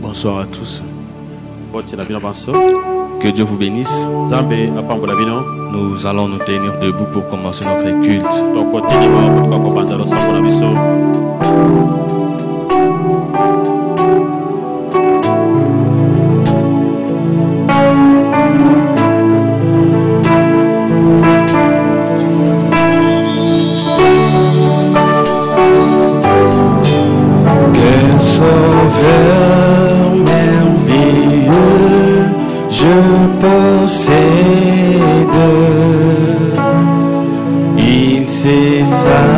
Bonsoir à tous. Que Dieu vous bénisse. Nous allons nous tenir debout pour commencer notre culte. Quel sauveur merveilleux je possède. Il s'est sacrifié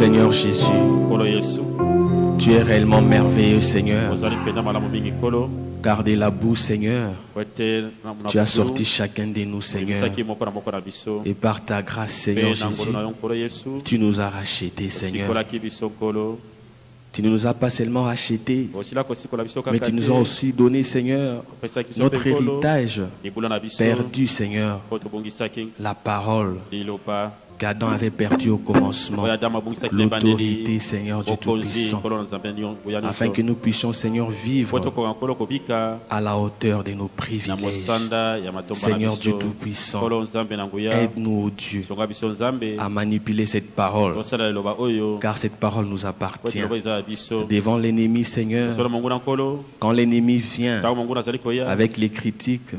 Seigneur Jésus, tu es réellement merveilleux, Seigneur. Car de la boue, Seigneur, tu as sorti chacun de nous, Seigneur. Et par ta grâce, Seigneur Jésus, tu nous as rachetés, Seigneur. Tu ne nous as pas seulement rachetés, mais tu nous as aussi donné, Seigneur, notre héritage perdu, Seigneur, la parole qu'Adam avait perdu au commencement, l'autorité, Seigneur du Tout-Puissant, afin que nous puissions, Seigneur, vivre à la hauteur de nos privilèges. Seigneur Dieu Tout-Puissant, aide-nous, oh Dieu, à manipuler cette parole, car cette parole nous appartient. Devant l'ennemi, Seigneur, quand l'ennemi vient avec les critiques,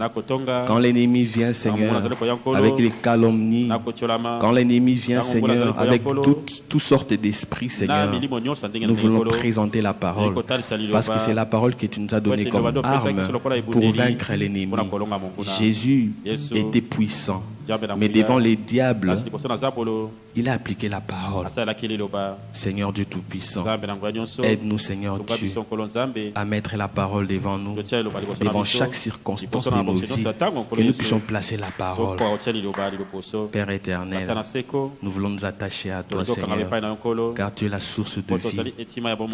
quand l'ennemi vient, Seigneur, avec les calomnies, quand l'ennemi vient, Seigneur, avec toutes sortes d'esprits, Seigneur, nous voulons présenter la parole, parce que c'est la parole que tu nous as donnée comme arme pour vaincre l'ennemi. Jésus était puissant, mais devant les diables, il a appliqué la parole. Seigneur Dieu Tout-Puissant, aide-nous, Seigneur Dieu, à mettre la parole devant nous, devant chaque circonstance de nos vies, que nous puissions placer la parole. Père éternel, nous voulons nous attacher à toi, Seigneur, car tu es la source de vie.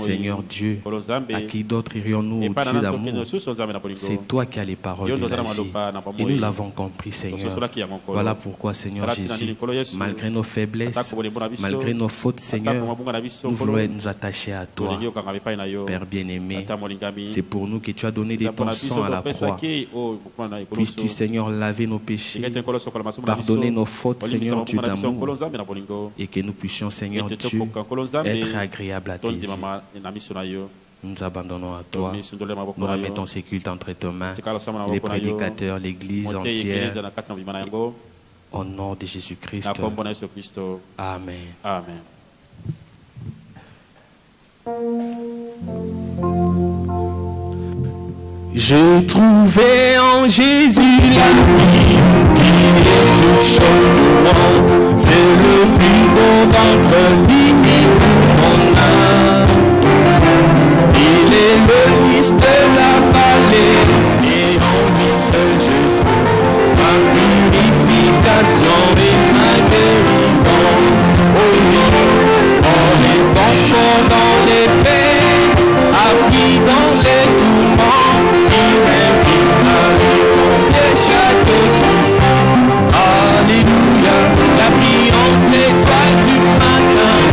Seigneur Dieu, à qui d'autre irions-nous, au Dieu d'amour? C'est toi qui as les paroles de la vie. Et nous l'avons compris, Seigneur. Voilà pourquoi, Seigneur Jésus, malgré nos faiblesses, malgré nos fautes, Seigneur, nous voulons nous attacher à toi. Père bien-aimé, c'est pour nous que tu as donné des ton sang à la croix. Puisses-tu, Seigneur, laver nos péchés, pardonner nos fautes, Seigneur Dieu d'amour, et que nous puissions, Seigneur Dieu, être agréables à tes yeux. Nous nous abandonnons à toi. Nous remettons ces cultes entre tes mains, les prédicateurs, l'Église entière. Au nom de Jésus-Christ. Amen. Amen. J'ai trouvé en Jésus l'ami qui est toute chose pour moi. C'est le plus beau d'entre 10 000 mon âme. Il est le lys de la vallée et en lui seul je trouve ma purification et ma guérison. Oh oui, en les bons dans les peines, appris dans les tourments, il m'invite à lui confier chaque souci. Alléluia, la brillante étoile du matin.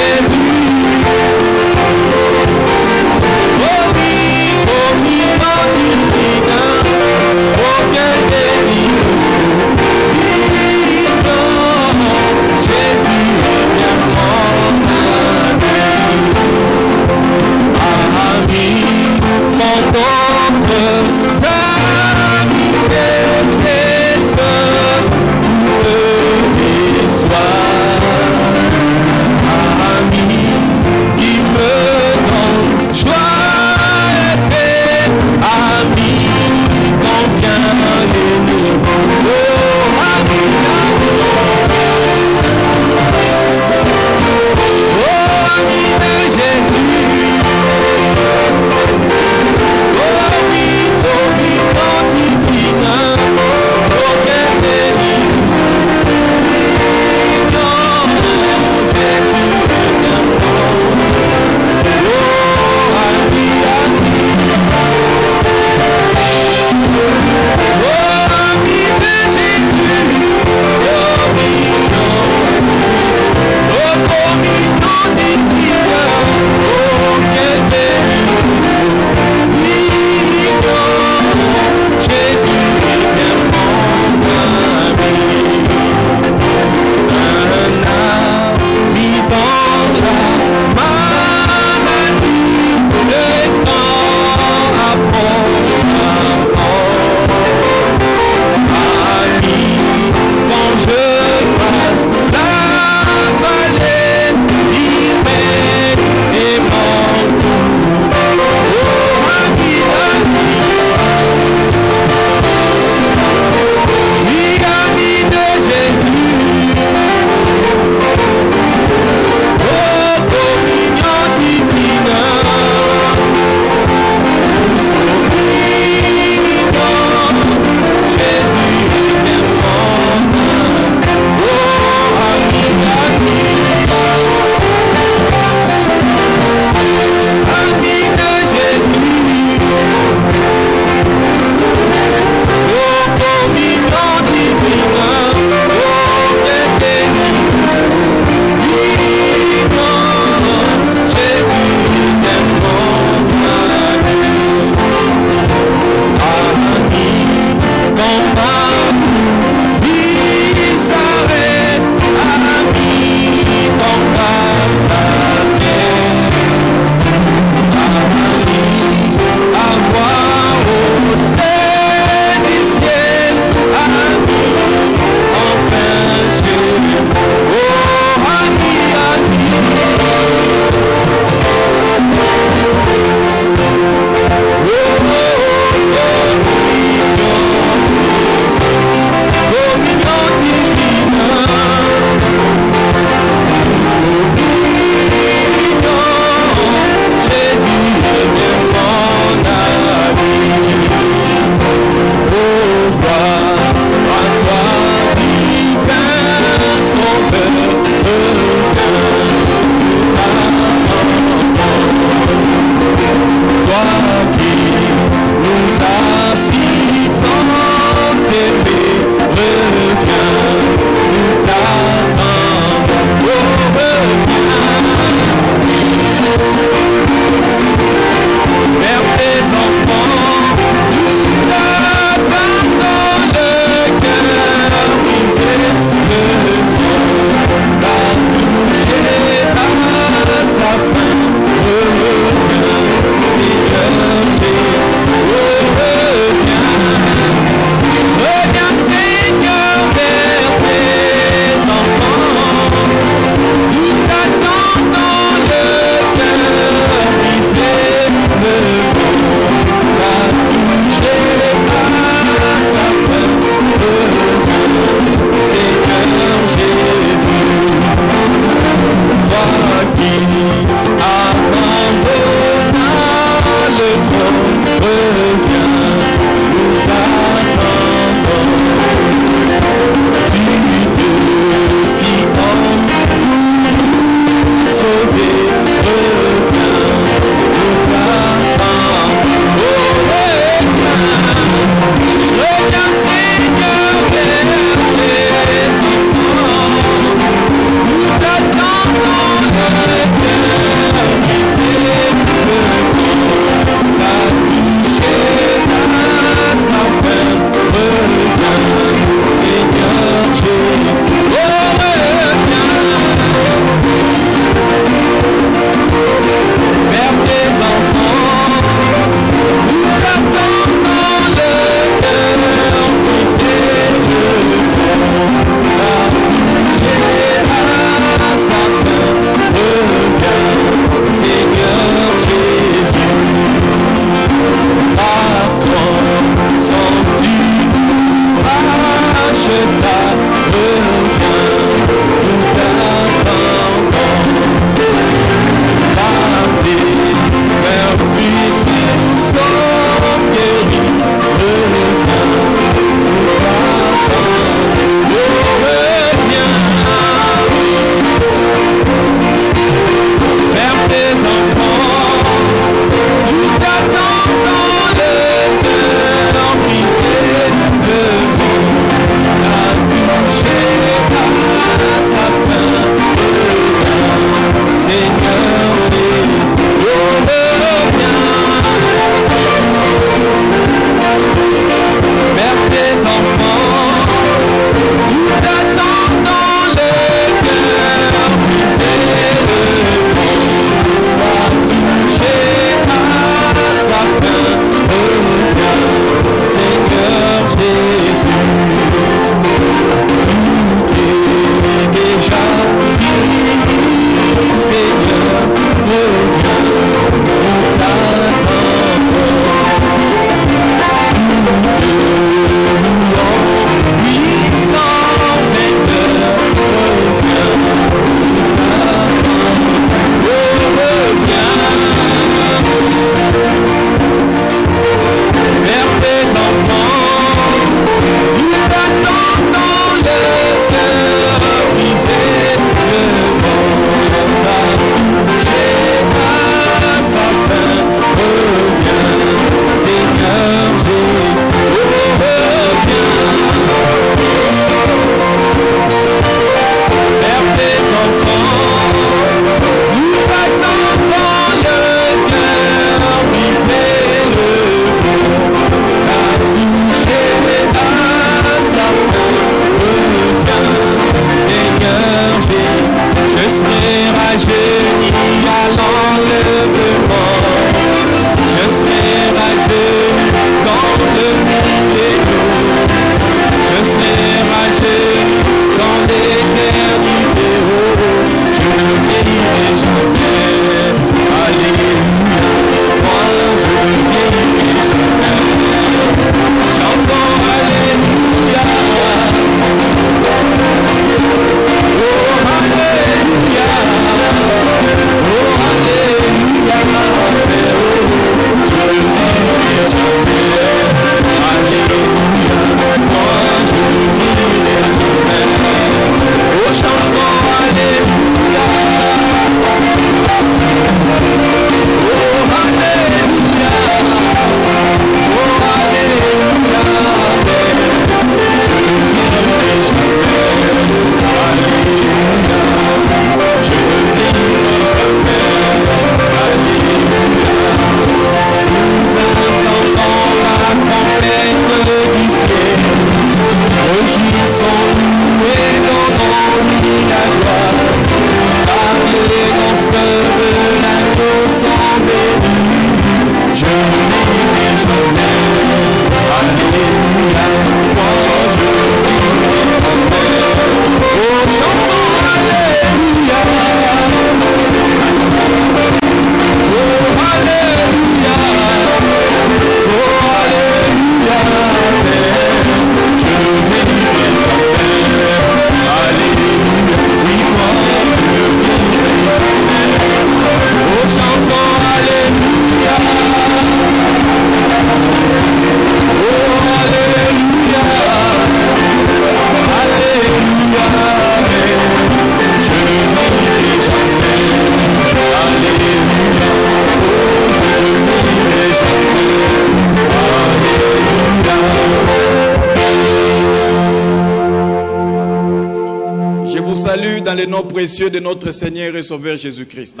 dans le nom précieux de notre Seigneur et Sauveur Jésus-Christ.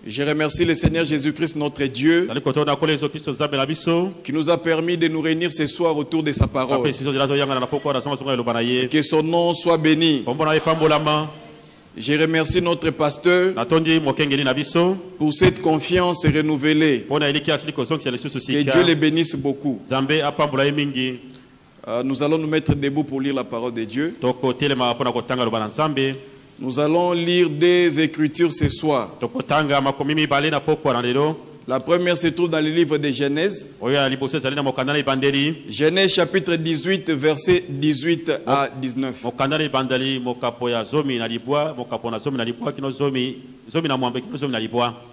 Je remercie le Seigneur Jésus-Christ, notre Dieu, qui nous a permis de nous réunir ce soir autour de sa parole. Que son nom soit béni. Je remercie notre pasteur pour cette confiance renouvelée. Que Dieu le bénisse beaucoup. Nous allons nous mettre debout pour lire la parole de Dieu. Nous allons lire des Écritures ce soir. La première se trouve dans le livre de Genèse. Genèse chapitre 18, versets 18 à 19.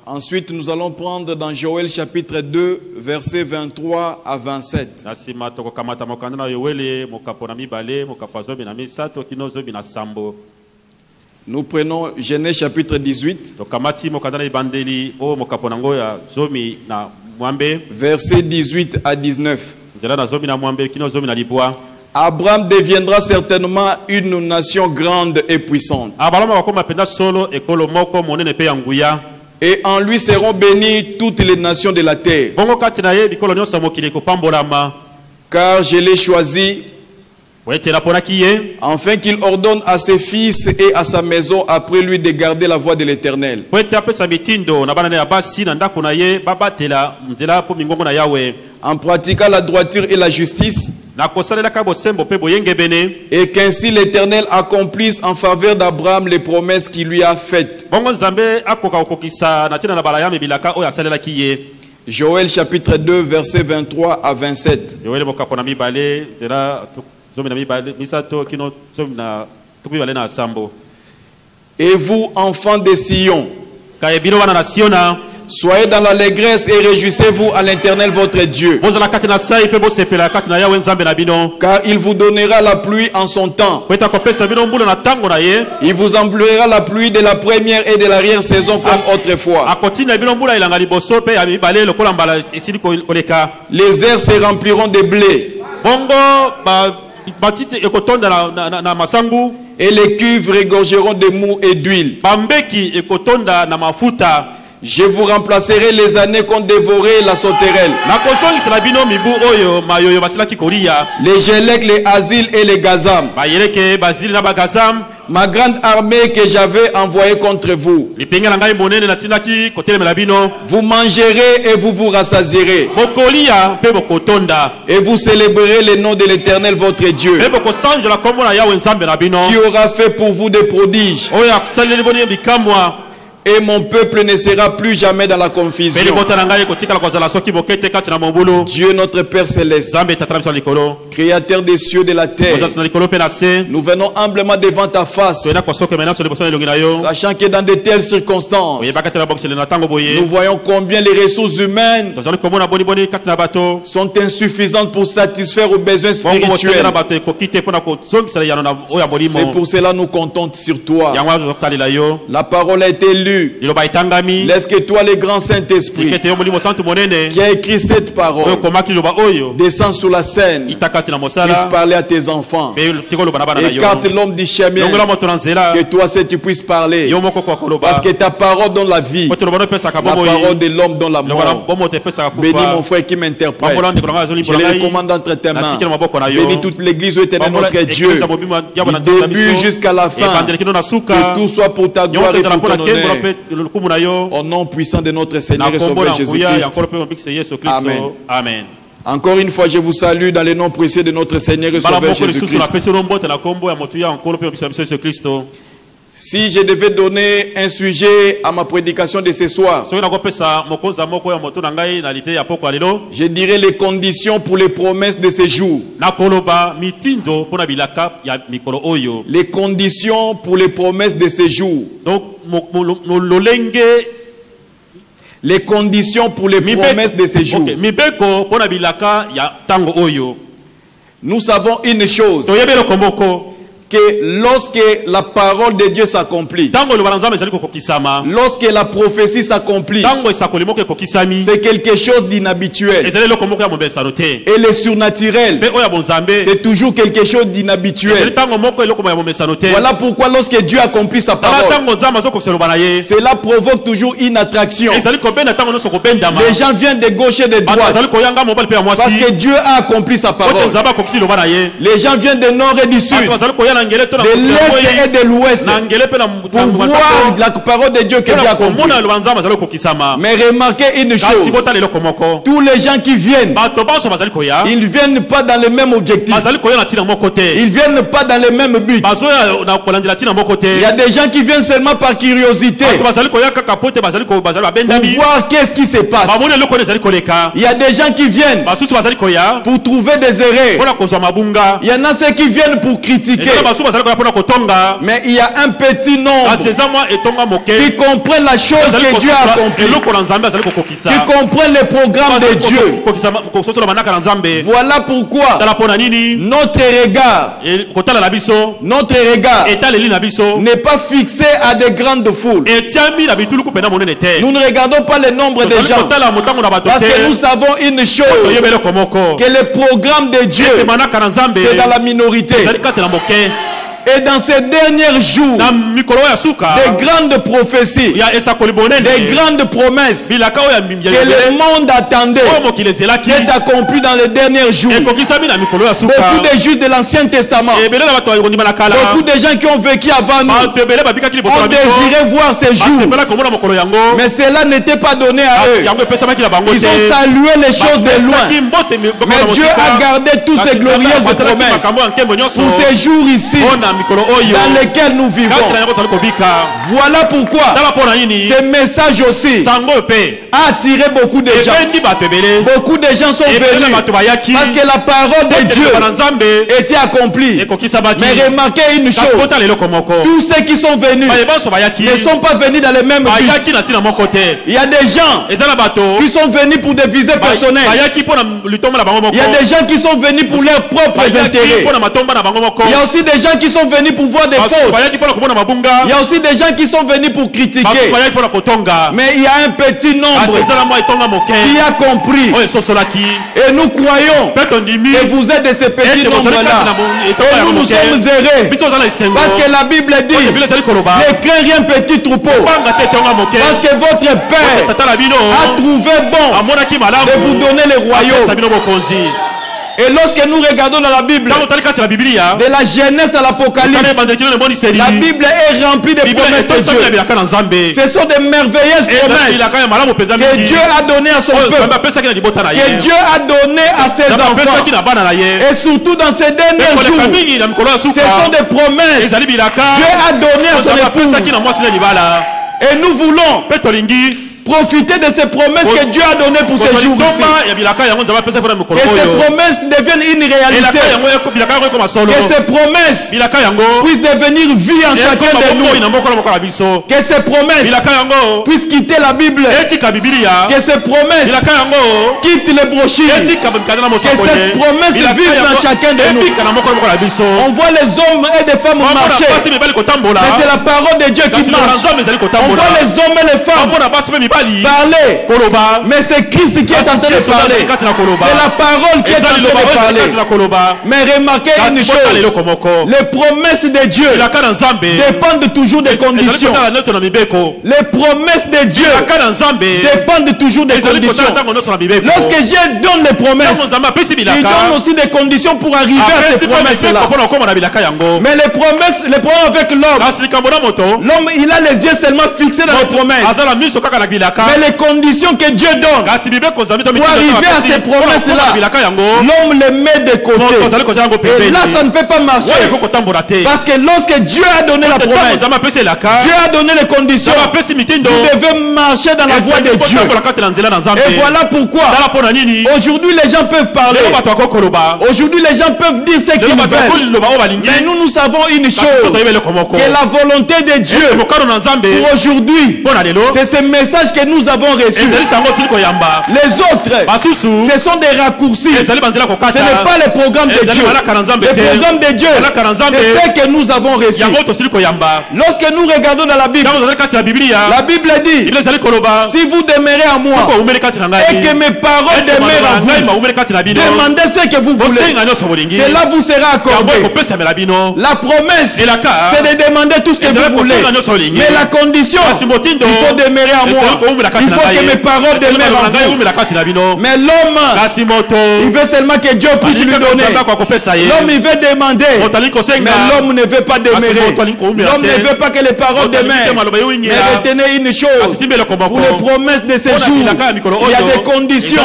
Ensuite, nous allons prendre dans Joël chapitre 2, versets 23 à 27. Nous prenons Genèse chapitre 18, versets 18 à 19. Abraham deviendra certainement une nation grande et puissante. Et en lui seront bénies toutes les nations de la terre. Car je l'ai choisi, afin qu'il ordonne à ses fils et à sa maison après lui de garder la voie de l'Éternel, en pratiquant la droiture et la justice, et qu'ainsi l'Éternel accomplisse en faveur d'Abraham les promesses qu'il lui a faites. Joël chapitre 2, versets 23 à 27. Et vous, enfants de Sion, soyez dans l'allégresse et réjouissez-vous à l'Éternel votre Dieu. Car il vous donnera la pluie en son temps. Il vous enverra la pluie de la première et de l'arrière-saison comme autrefois. Les airs se rempliront de blé. Et les cuves regorgeront de mou et d'huile. Je vous remplacerai les années qu'ont dévoré la sauterelle, les Gélec, les Asile et les Gazam, ma grande armée que j'avais envoyée contre vous. Vous mangerez et vous vous rassasierez, et vous célébrerez le nom de l'Éternel votre Dieu, qui aura fait pour vous des prodiges. Et mon peuple ne sera plus jamais dans la confusion. Dieu notre Père Céleste, Créateur des cieux et de la terre, nous venons humblement devant ta face, sachant que dans de telles circonstances, nous voyons combien les ressources humaines sont insuffisantes pour satisfaire aux besoins spirituels. C'est pour cela que nous comptons sur toi. La parole a été lue. Laisse que toi, le grand Saint-Esprit, qui a écrit cette parole, descend sur la scène, puisse parler à tes enfants. Écarte l'homme du chemin, que toi seul tu puisses parler, parce que ta parole donne la vie, la parole de l'homme donne la mort. Bénis mon frère qui m'interprète, je le recommande entre tes mains. Bénis toute l'église, éternel notre Dieu, du début jusqu'à la fin, que tout soit pour ta gloire et pour ton honneur. Au nom puissant de notre Seigneur et Sauveur Jésus-Christ. Amen. Encore une fois, je vous salue dans le nom précieux de notre Seigneur et Sauveur Jésus-Christ. Si je devais donner un sujet à ma prédication de ce soir, je dirais les conditions pour les promesses de ce jour. Les conditions pour les promesses de ce jour. Les conditions pour les promesses de ce jour. Nous savons une chose, que lorsque la parole de Dieu s'accomplit, lorsque la prophétie s'accomplit, c'est quelque chose d'inhabituel. Et le surnaturel, c'est toujours quelque chose d'inhabituel. Voilà pourquoi lorsque Dieu accomplit sa parole, cela provoque toujours une attraction. Les gens viennent de gauche et de droite parce que Dieu a accompli sa parole. Les gens viennent de nord et du sud, de l'est et de l'ouest, pour voir la parole de Dieu que Dieu a accomplie. Mais remarquez une chose, tous les gens qui viennent, ils ne viennent pas dans le même objectif, ils ne viennent pas dans le même but. Il y a des gens qui viennent seulement par curiosité pour voir qu'est-ce qui se passe. Il y a des gens qui viennent pour trouver des erreurs. Il y en a ceux qui viennent pour critiquer. Mais il y a un petit nombre qui comprennent la chose que Dieu a accomplie, qui comprennent le programme de Dieu. Voilà pourquoi notre regard n'est pas fixé à des grandes foules. Nous ne regardons pas le nombre de gens, parce que nous savons une chose, que le programme de Dieu, c'est dans la minorité. Et dans ces derniers jours, des grandes prophéties, des grandes promesses que le monde attendait, s'est accompli dans les derniers jours. Beaucoup de juges de l'Ancien Testament, beaucoup de gens qui ont vécu avant nous, ont désiré voir ces jours, mais cela n'était pas donné à eux. Ils ont salué les choses de loin, mais Dieu a gardé tous ces glorieuses promesses pour ces jours ici dans lesquels nous vivons. Voilà pourquoi ce message aussi a attiré beaucoup de gens. Beaucoup de gens sont venus parce que la parole de Dieu était accomplie. Mais remarquez une chose, tous ceux qui sont venus ne sont pas venus dans le même but. Il y a des gens qui sont venus pour des visées personnelles. Il y a des gens qui sont venus pour leurs propres intérêts. Il y a aussi des gens qui sont venus pour voir des fautes. Il y a aussi des gens qui sont venus pour critiquer. Mais il y a un petit nombre qui a compris. Et nous croyons que vous êtes de ces petits nombres-là. Et nous nous sommes heureux. Parce que la Bible dit, ne craignez rien petit troupeau. Parce que votre Père a trouvé bon de vous donner le royaume. Et lorsque nous regardons dans la Bible, de la Genèse à l'Apocalypse, la Bible est remplie de promesses de Dieu. Ce sont des merveilleuses promesses que Dieu a données à son peuple, que Dieu a données à ses enfants. Et surtout dans ces derniers jours, ce sont des promesses que Dieu a données à son épouse. Et nous voulons profiter de ces promesses que Dieu a données pour ces jours-ci. Que ces promesses deviennent une réalité. Que ces promesses puissent devenir vie en chacun de nous. Que ces promesses puissent quitter la Bible. Que ces promesses quittent les brochures. Que ces promesses vivent dans chacun de nous. On voit les hommes et des femmes marcher, mais c'est la parole de Dieu qui marche. On voit les hommes et les femmes parler, mais c'est Christ qui est en train de parler. C'est la parole qui est en train de parler. Mais remarquez une chose, les promesses de Dieu dépendent toujours des conditions. Les promesses de Dieu dépendent toujours des conditions. Lorsque Dieu donne les promesses, il donne aussi des conditions pour arriver à ces promesses-là. Mais les promesses, les problèmes avec l'homme, il a les yeux seulement fixés dans les promesses. Mais les conditions que Dieu donne pour arriver à ces promesses-là, l'homme les met de côté. Et là, ça ne peut pas marcher. Parce que lorsque Dieu a donné la promesse, Dieu a donné les conditions, vous devez marcher dans la voie de Dieu. Et voilà pourquoi aujourd'hui les gens peuvent parler. Aujourd'hui les gens peuvent dire ce qu'ils veulent. Mais nous savons une chose, que la volonté de Dieu pour aujourd'hui, c'est ce message que nous avons reçus. Les autres, ce sont des raccourcis. Ce n'est pas le programme de Dieu. Le programme de Dieu, c'est ce que nous avons reçu. Lorsque nous regardons dans la Bible, la Bible dit, si vous demeurez à moi et que mes paroles demeurent à vous, demandez ce que vous voulez. Cela vous sera accordé. La promesse, c'est de demander tout ce que vous voulez. Mais la condition, il faut demeurer à moi. Il faut que mes paroles demeurent en vous. Mais l'homme, il veut seulement que Dieu puisse lui donner. L'homme, il veut demander. Mais l'homme ne veut pas demeurer. L'homme ne veut pas que les paroles demeurent. Mais retenez une chose. Pour les promesses de ce jour, il y a des conditions.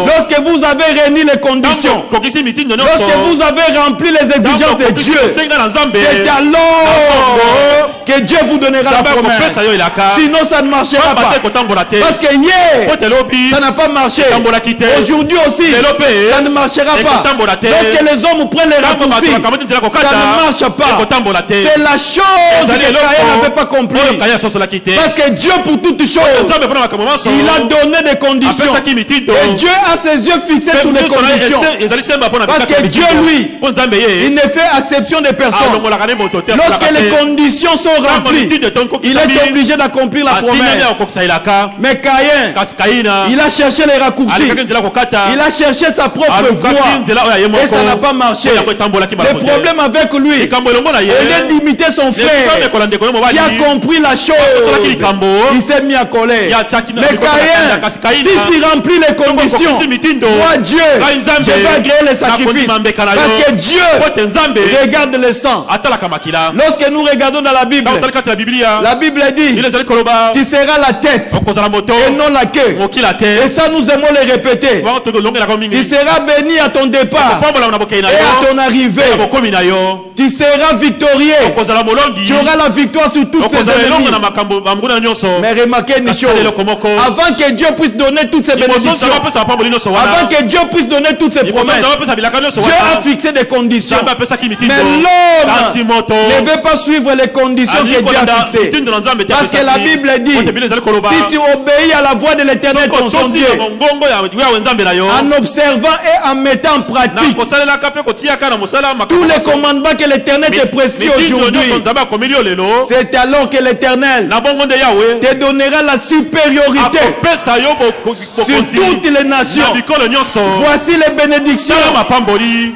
Lorsque vous avez réuni les conditions, lorsque vous avez rempli les exigences de Dieu, c'est alors que Dieu vous donnera la promesse. Sinon ça ne marchera pas. Parce que hier ça n'a pas marché. Aujourd'hui aussi ça ne marchera pas. Lorsque les hommes prennent les raccourcis, ça ne marche pas. C'est la chose que Caïn n'avait pas compris. Parce que Dieu pour toutes choses, il a donné des conditions. Et Dieu a ses yeux fixés sur les conditions. Parce que Dieu lui, il ne fait exception de personne. Lorsque les conditions sont remplies, il est obligé d'accomplir la promesse. Mais Caïn, il a cherché les raccourcis. Il a cherché sa propre voie. Et ça n'a pas marché. Le problème avec lui, au lieu d'imiter son frère, il a compris la chose. Il s'est mis à colère. Mais Caïn, si tu remplis les conditions, moi Dieu, je vais agréer les sacrifices. Parce que Dieu regarde le sang. Lorsque nous regardons dans la Bible, la Bible dit, tu seras la tête et non la queue. Et ça nous aimons le répéter. Tu seras béni à ton départ et à ton arrivée. Tu seras victorieux. Tu auras la victoire sur toutes ces ennemis. Mais remarquez une chose. Avant que Dieu puisse donner toutes ces bénédictions, avant que Dieu puisse donner toutes ces promesses, Dieu a fixé des conditions. Mais l'homme ne veut pas suivre les conditions que Dieu a fixées. Parce que la Bible dit, si tu obéis à la voix de l'Éternel ton Dieu, en observant et en mettant en pratique tous les commandements que l'Éternel te prescrit aujourd'hui, c'est alors que l'Éternel te donnera la supériorité sur toutes les nations. Voici les bénédictions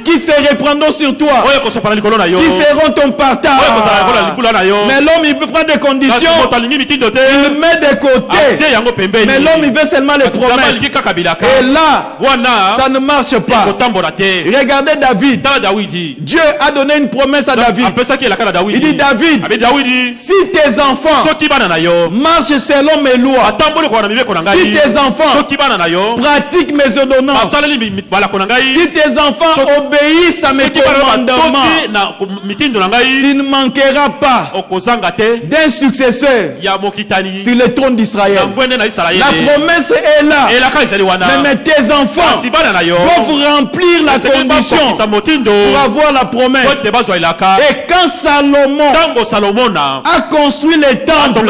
qui se reprendront sur toi, qui seront ton partage. Mais l'homme il prend des conditions, il met de côté. Mais l'homme il veut seulement les promesses. Et là, ça ne marche pas. Regardez David. Dieu a donné une promesse à David. Il dit David, si tes enfants marchent selon mes lois, si tes enfants pratiquent mes ordonnances, si tes enfants obéissent à mes commandements, tu ne manqueras pas d'un successeur sur le trône d'Israël. La promesse est là. Mais tes enfants doivent remplir la condition pour avoir la promesse. Et quand Salomon a construit le temple,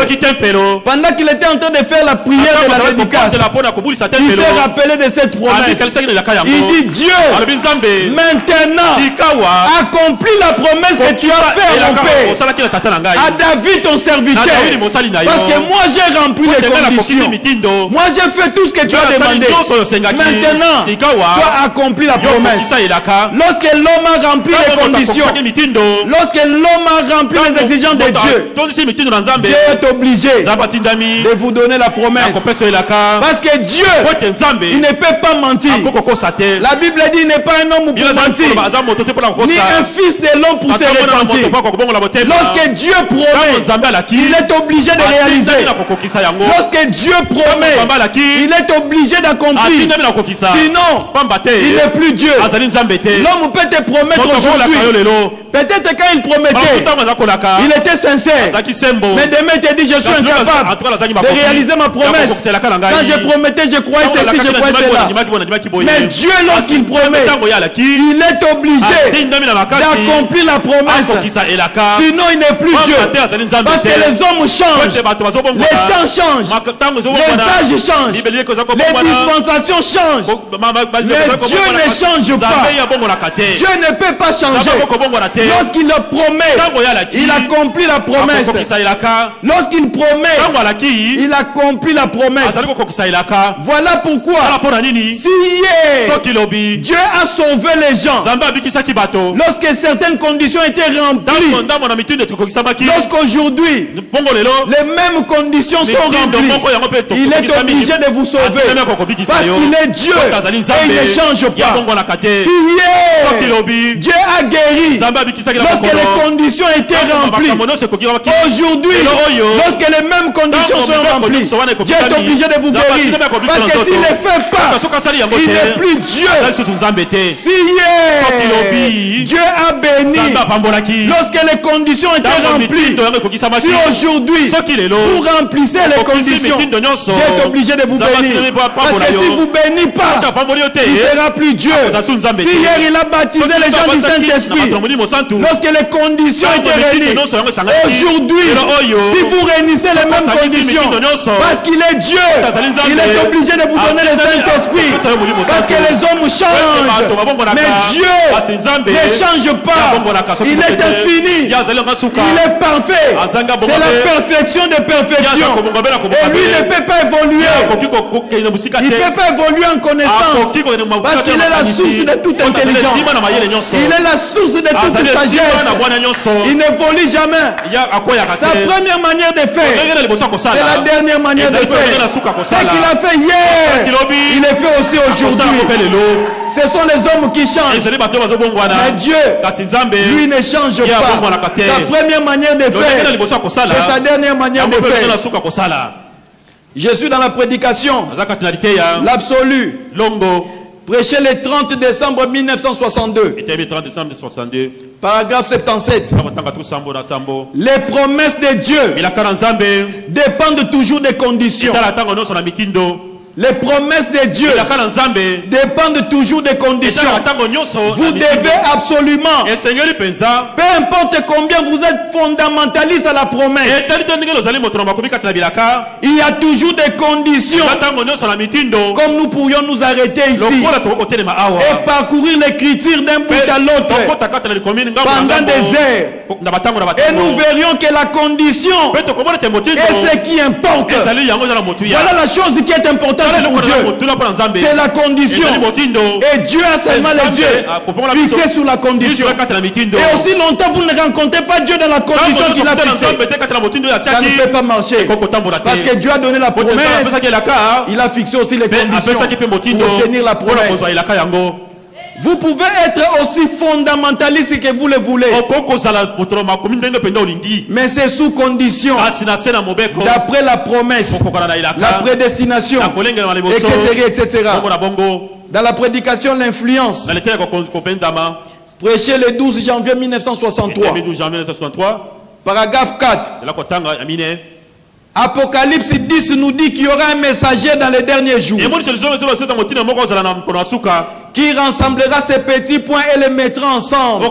pendant qu'il était en train de faire la prière de la dédicace, il s'est rappelé de cette promesse. Il dit Dieu maintenant accomplis la promesse que tu as faite à mon père, à David ton serviteur. Parce que moi j'ai rempli les conditions. Moi j'ai fait tout ce que tu as demandé. Maintenant tu as accompli la promesse. Lorsque l'homme a rempli les conditions, lorsque l'homme a rempli les exigences de Dieu, Dieu est obligé de vous donner la promesse. Parce que Dieu, il ne peut pas mentir. La Bible dit il n'est pas un homme pour mentir, ni un fils de l'homme pour se repentir. Lorsque Dieu promet, il est obligé de réaliser. Lorsque Dieu promet, il est obligé d'accomplir. Sinon, il n'est plus Dieu. L'homme peut te promettre aujourd'hui, Peut-être quand il promettait, il était sincère. Mais demain il te dit, je suis incapable de réaliser ma promesse. Quand je promettais, je croyais ceci, je croyais cela. Mais Dieu, lorsqu'il promet, il est obligé d'accomplir la promesse. Sinon il n'est plus Dieu. Parce que les hommes changent, les temps changent, les âges changent, les dispensations changent. Mais Dieu ne change pas. Dieu ne peut pas changer. Lorsqu'il le promet, il accomplit la promesse. Lorsqu'il promet, il accomplit la promesse. Voilà pourquoi si hier Dieu a sauvé les gens, lorsque certaines conditions étaient remplies, lorsqu'aujourd'hui les mêmes conditions sont remplies, il est obligé de vous sauver parce qu'il est Dieu et il ne change pas. Si hier Dieu a guéri lorsque les conditions étaient remplies, aujourd'hui lorsque les mêmes conditions sont remplies, Dieu est obligé de vous guérir parce que s'il ne fait pas, il n'est plus Dieu. Si hier Dieu a béni lorsque les conditions étaient remplies, si aujourd'hui vous remplissez les conditions, Dieu est obligé de vous bénir parce que si vous ne bénit pas, il ne sera plus Dieu. Si hier il a baptisé les gens du Saint-Esprit lorsque les conditions étaient réunies, aujourd'hui si vous réunissez les mêmes conditions, parce qu'il est Dieu, il est obligé de vous donner le Saint-Esprit parce que les hommes changent, mais Dieu ne change pas. Il est infini, il est parfait, c'est la perfection de perfection et lui ne peut pas évoluer. Il ne peut pas évoluer en connaissance parce qu'il est la source de toute intelligence, il est la source de toute sagesse, il n'évolue jamais. Sa première manière de faire, c'est la dernière manière de faire. Ce qu'il a fait hier, il le fait aussi aujourd'hui. Ce sont les hommes qui changent, mais Dieu, lui, ne change pas. Sa première manière de faire, c'est sa dernière manière de faire. Je suis dans la prédication, l'absolu, prêché le 30 décembre 1962. Paragraphe 77. Les promesses de Dieu dépendent toujours des conditions. Les promesses de Dieu dépendent toujours des conditions. Vous devez absolument, peu importe combien vous êtes fondamentaliste à la promesse, il y a toujours des conditions. Comme nous pourrions nous arrêter ici et parcourir l'écriture d'un bout à l'autre pendant des heures, et nous verrions que la condition est ce qui importe. Voilà la chose qui est importante pour Dieu, c'est la condition, et Dieu a seulement les yeux fixés sur la condition. Et aussi longtemps vous ne rencontrez pas Dieu dans la condition qu'il a fixée, ça ne peut pas marcher, parce que Dieu a donné la promesse, il a fixé aussi les conditions pour obtenir la promesse. Vous pouvez être aussi fondamentaliste que vous le voulez, mais c'est sous condition, d'après la promesse, la prédestination, etc. Dans la prédication, l'influence, prêché le 12 janvier 1963, paragraphe 4. Apocalypse 10 nous dit qu'il y aura un messager dans les derniers jours qui rassemblera ces petits points et les mettra ensemble.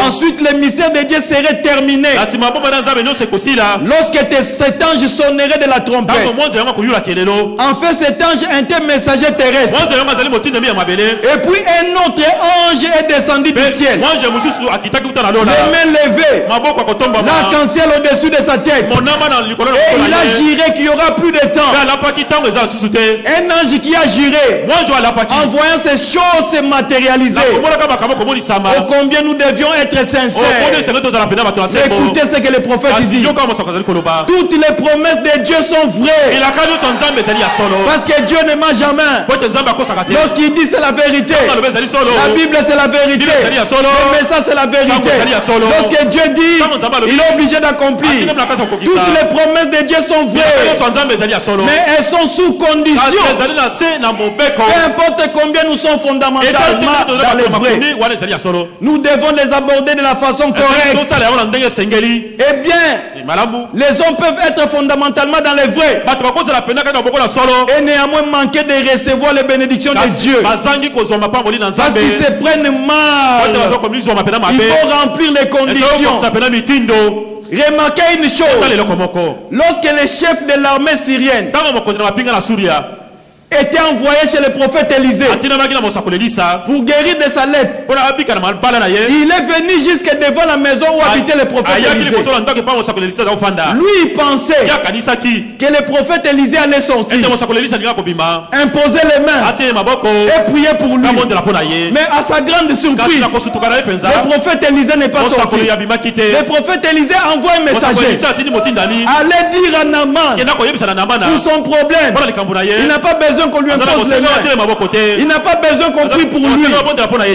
Ensuite, le mystère de Dieu serait terminé lorsque cet ange sonnerait de la trompette. En fait, cet ange est un messager terrestre. Et puis un autre ange est descendu du ciel, les mains levées, l'arc-en-ciel au-dessus de sa tête. Et il a juré qu'il n'y aura plus de temps. Un ange qui a juré en voyant ces choses se matérialiser. Oh, combien nous devions être sincères. Écoutez ce que les prophètes disent. Toutes les promesses de Dieu sont vraies, parce que Dieu ne ment jamais. Lorsqu'il dit c'est la vérité, la Bible c'est la vérité, le message c'est la vérité. Lorsque Dieu dit, il est obligé d'accomplir. Toutes les promesses de Dieu sont vraies, mais elles sont sous condition. Peu N'importe combien nous sommes fondamentalement dans les vrais, nous devons les aborder de la façon correcte. Eh bien, les hommes peuvent être fondamentalement dans les vrais et néanmoins manquer de recevoir les bénédictions de Dieu parce qu'ils se prennent mal. Il faut remplir les conditions. Remarquez une chose, lorsque les chefs de l'armée syrienne était envoyé chez le prophète Élisée pour guérir de sa lèpre, il est venu jusque devant la maison où habitait le prophète Élisée. Lui il pensait que le prophète Élisée allait sortir, imposer les mains et prier pour lui. Mais à sa grande surprise, le prophèet Élisée n'est pas sorti. Le prophète Élisée envoie un messager, allez dire à Naaman pour son problème. Il n'a pas besoin qu'on lui impose les mains. Il n'a pas besoin qu'on prie pour lui.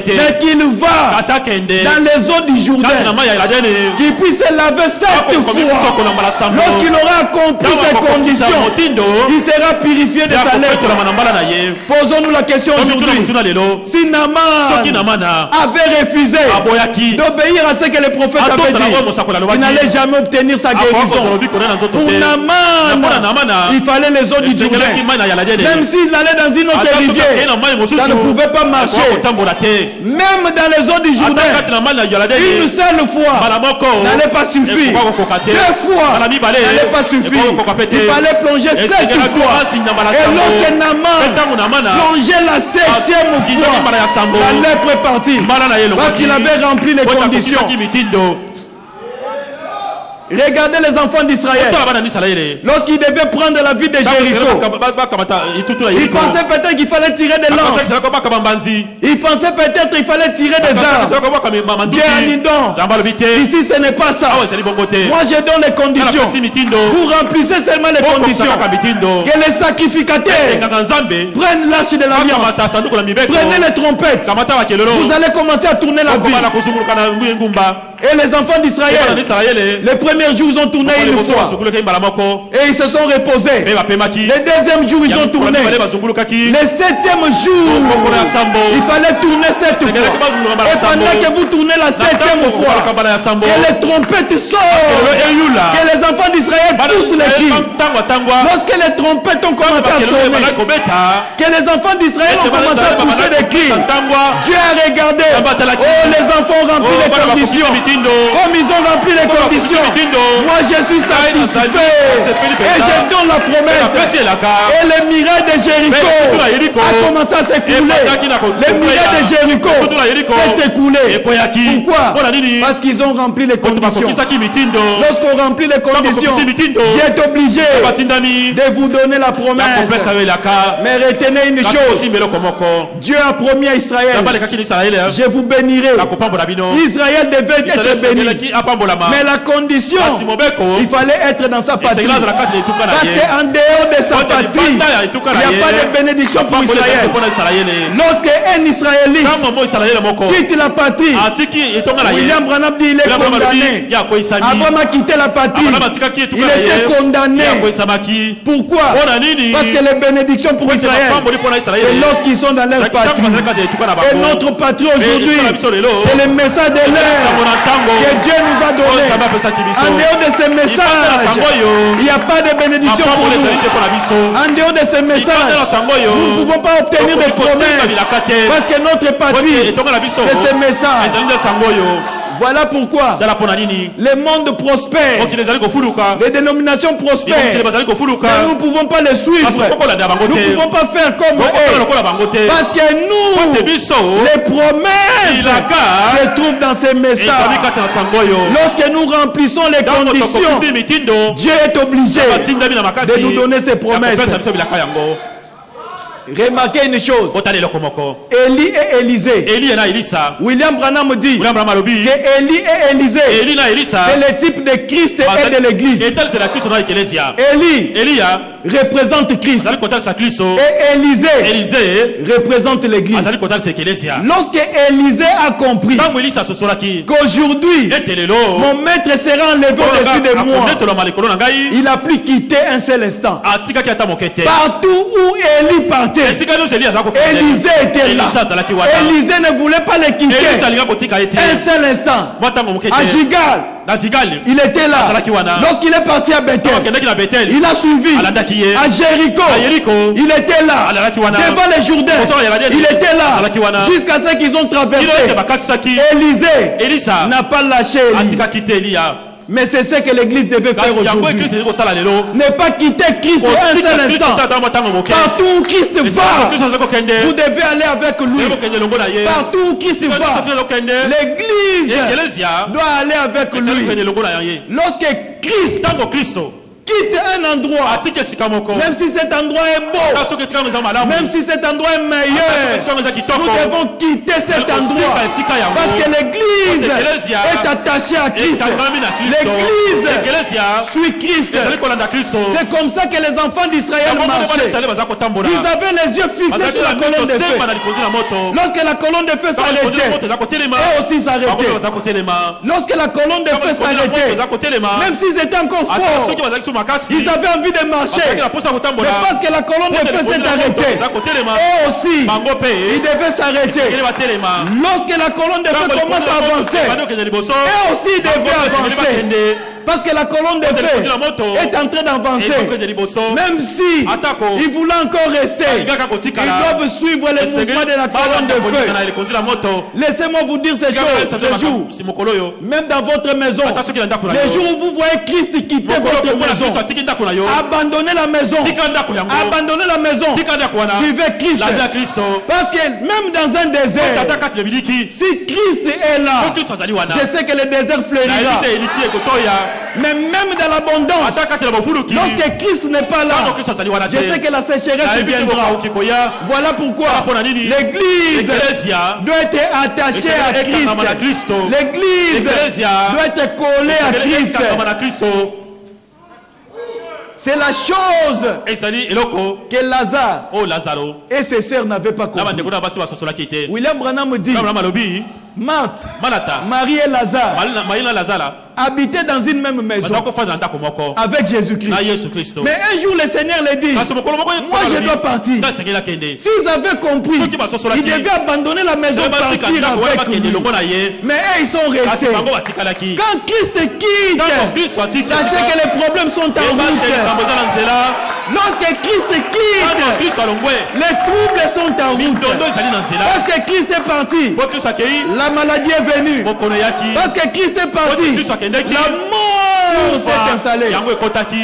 Mais qu'il va dans les eaux du Jourdain, qu'il puisse se laver 7 fois. Lorsqu'il aura accompli ces conditions, il sera purifié de sa lèpre. Posons-nous la question aujourd'hui. Si Naaman avait refusé d'obéir à ce que le prophète avait dit, il n'allait jamais obtenir sa guérison. Pour Naaman, il fallait les eaux du Jourdain. Même s'il allait dans une autre rivière, ça ne pouvait pas marcher. Même dans les eaux du Jourdain, une seule fois n'allait pas suffire. 2 fois n'allait pas suffire. Il fallait plonger 7 fois. Et lorsque Naaman plongeait la 7e fois, la lèpre est partie parce qu'il avait rempli les conditions. Regardez les enfants d'Israël. Lorsqu'ils devaient prendre la ville de Jéricho, ils pensaient peut-être qu'il fallait tirer des lances. Ils pensaient peut-être qu'il fallait tirer des armes. Dieu a dit non. Ici ce n'est pas ça. Moi je donne les conditions. Vous remplissez seulement les conditions. Que les sacrificateurs prennent l'arche de l'alliance. Prenez les trompettes. Vous allez commencer à tourner la ville. Et les enfants d'Israël, les premiers jours ils ont tourné une fois et ils se sont reposés. Le deuxième jour ils ont tourné. Le 7e jour il fallait tourner 7 fois. Et pendant que vous tournez la 7e fois, que les trompettes sortent, que les enfants d'Israël poussent les cris. Lorsque les trompettes ont commencé à sonner, que les enfants d'Israël ont commencé à pousser des cris, Dieu a regardé. Oh, les enfants ont rempli les conditions. Comme ils ont rempli les conditions, moi je suis satisfait et je donne la promesse. Et le miracle de Jéricho a commencé à s'écouler. Le miracle de Jéricho s'est écoulé. Pourquoi? Parce qu'ils ont rempli les conditions. Lorsqu'on remplit les conditions, Dieu est obligé de vous donner la promesse. Mais retenez une chose, Dieu a promis à Israël, je vous bénirai. Israël devait être béni. Mais la condition, il fallait être dans sa patrie. Parce qu'en dehors de sa patrie, il n'y a pas de bénédiction pour Israël. Lorsqu'un Israélite quitte la patrie, William Branham dit il est condamné. Abraham a quitté la patrie, il était condamné. Pourquoi? Parce que les bénédictions pour Israël, c'est lorsqu'ils sont dans leur patrie. Et notre patrie aujourd'hui, c'est le message de l'air que Dieu nous a donné. En dehors de ces messages, il n'y a pas de bénédiction pour nous. En dehors de ces messages, nous ne pouvons pas obtenir des promesses. Parce que notre patrie, c'est ces messages. Voilà pourquoi le monde prospère, les dénominations prospèrent, mais nous ne pouvons pas les suivre. Nous ne pouvons pas faire comme eux. Parce que nous, les promesses se trouvent dans ces messages. Lorsque nous remplissons les conditions, Dieu est obligé de nous donner ces promesses. Remarquez une chose, Élie et Élisée. William Branham dit que Élie et Élisée, c'est le type de Christ et de l'église. Élie représente Christ. Et Élisée représente l'église. Lorsque Élisée a compris qu'aujourd'hui mon maître sera enlevé au-dessus de moi, il a pu quitter un seul instant. Partout où Élie partait, Élisée était là. Élisée ne voulait pas le quitter un seul instant. À Gigal, il était là. Lorsqu'il est parti à Bethel, il a suivi. À Jéricho, il était là. Devant les Jourdains, il était là. Jusqu'à ce qu'ils ont traversé. Élisée n'a pas lâché Élie. Mais c'est ce que l'église devait faire aujourd'hui. Ne pas quitter Christ un seul instant. Partout où Christ va, vous devez aller avec lui. Partout où Christ va, l'église doit aller avec lui. Lorsque Christ quitte un endroit, même si cet endroit est beau, même si cet endroit est meilleur, nous devons quitter cet endroit parce que l'église est attachée à Christ. L'église suit Christ. C'est comme ça que les enfants d'Israël marchaient. Ils avaient les yeux fixés sur la colonne de feu. Lorsque la colonne de feu s'arrêtait, eux aussi s'arrêtaient. Lorsque la colonne de feu s'arrêtait, même s'ils étaient encore forts, ils avaient envie de marcher. Mais parce que la colonne de feu s'est arrêtée, eux aussi, ils devaient s'arrêter. Lorsque la colonne de feu commence à avancer, eux aussi ils devaient avancer. Parce que la colonne de feu est en train d'avancer. Même si ils voulaient encore rester, ils doivent suivre les mouvements de la colonne de feu. Laissez-moi vous dire ces choses, ce jour. Même dans votre maison, les jours où vous voyez Christ quitter votre maison, abandonnez la maison. Abandonnez la maison. Suivez Christ. Parce que même dans un désert, si Christ est là, je sais que le désert fleurira. Mais même dans l'abondance, lorsque Christ n'est pas là, je sais que la sécheresse viendra. Voilà pourquoi l'église doit être attachée à Christ. L'église doit être collée à Christ. C'est la chose que Lazare et ses sœurs n'avaient pas compris. William Branham dit, Marthe, Marie et Lazare habitaient dans une même maison avec Jésus-Christ. Mais un jour le Seigneur les dit, moi je dois partir. S'ils avaient compris, ils devaient abandonner la maison et partir avec lui. Mais eux ils sont restés. Quand Christ quitte, sachez que les problèmes sont en route. Lorsque Christ quitte, les troubles sont en route. Parce que Christ est parti, la maladie est venue. Parce que Christ est parti, la mort s'est installée.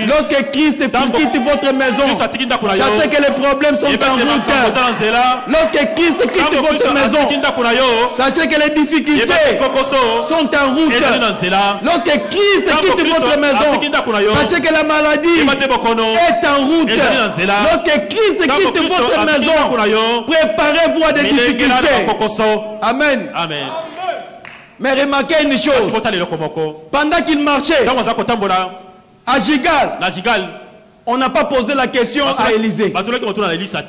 Lorsque Christ quitte votre maison, sachez que les problèmes sont en route. Lorsque Christ quitte votre maison, sachez que les difficultés sont en route. Lorsque Christ quitte votre maison, sachez que la maladie est en route. Lorsque Christ quitte votre maison, préparez-vous à des difficultés. Amen. Mais remarquez une chose. Pendant qu'il marchait à Gigal, on n'a pas posé la question à Élisée.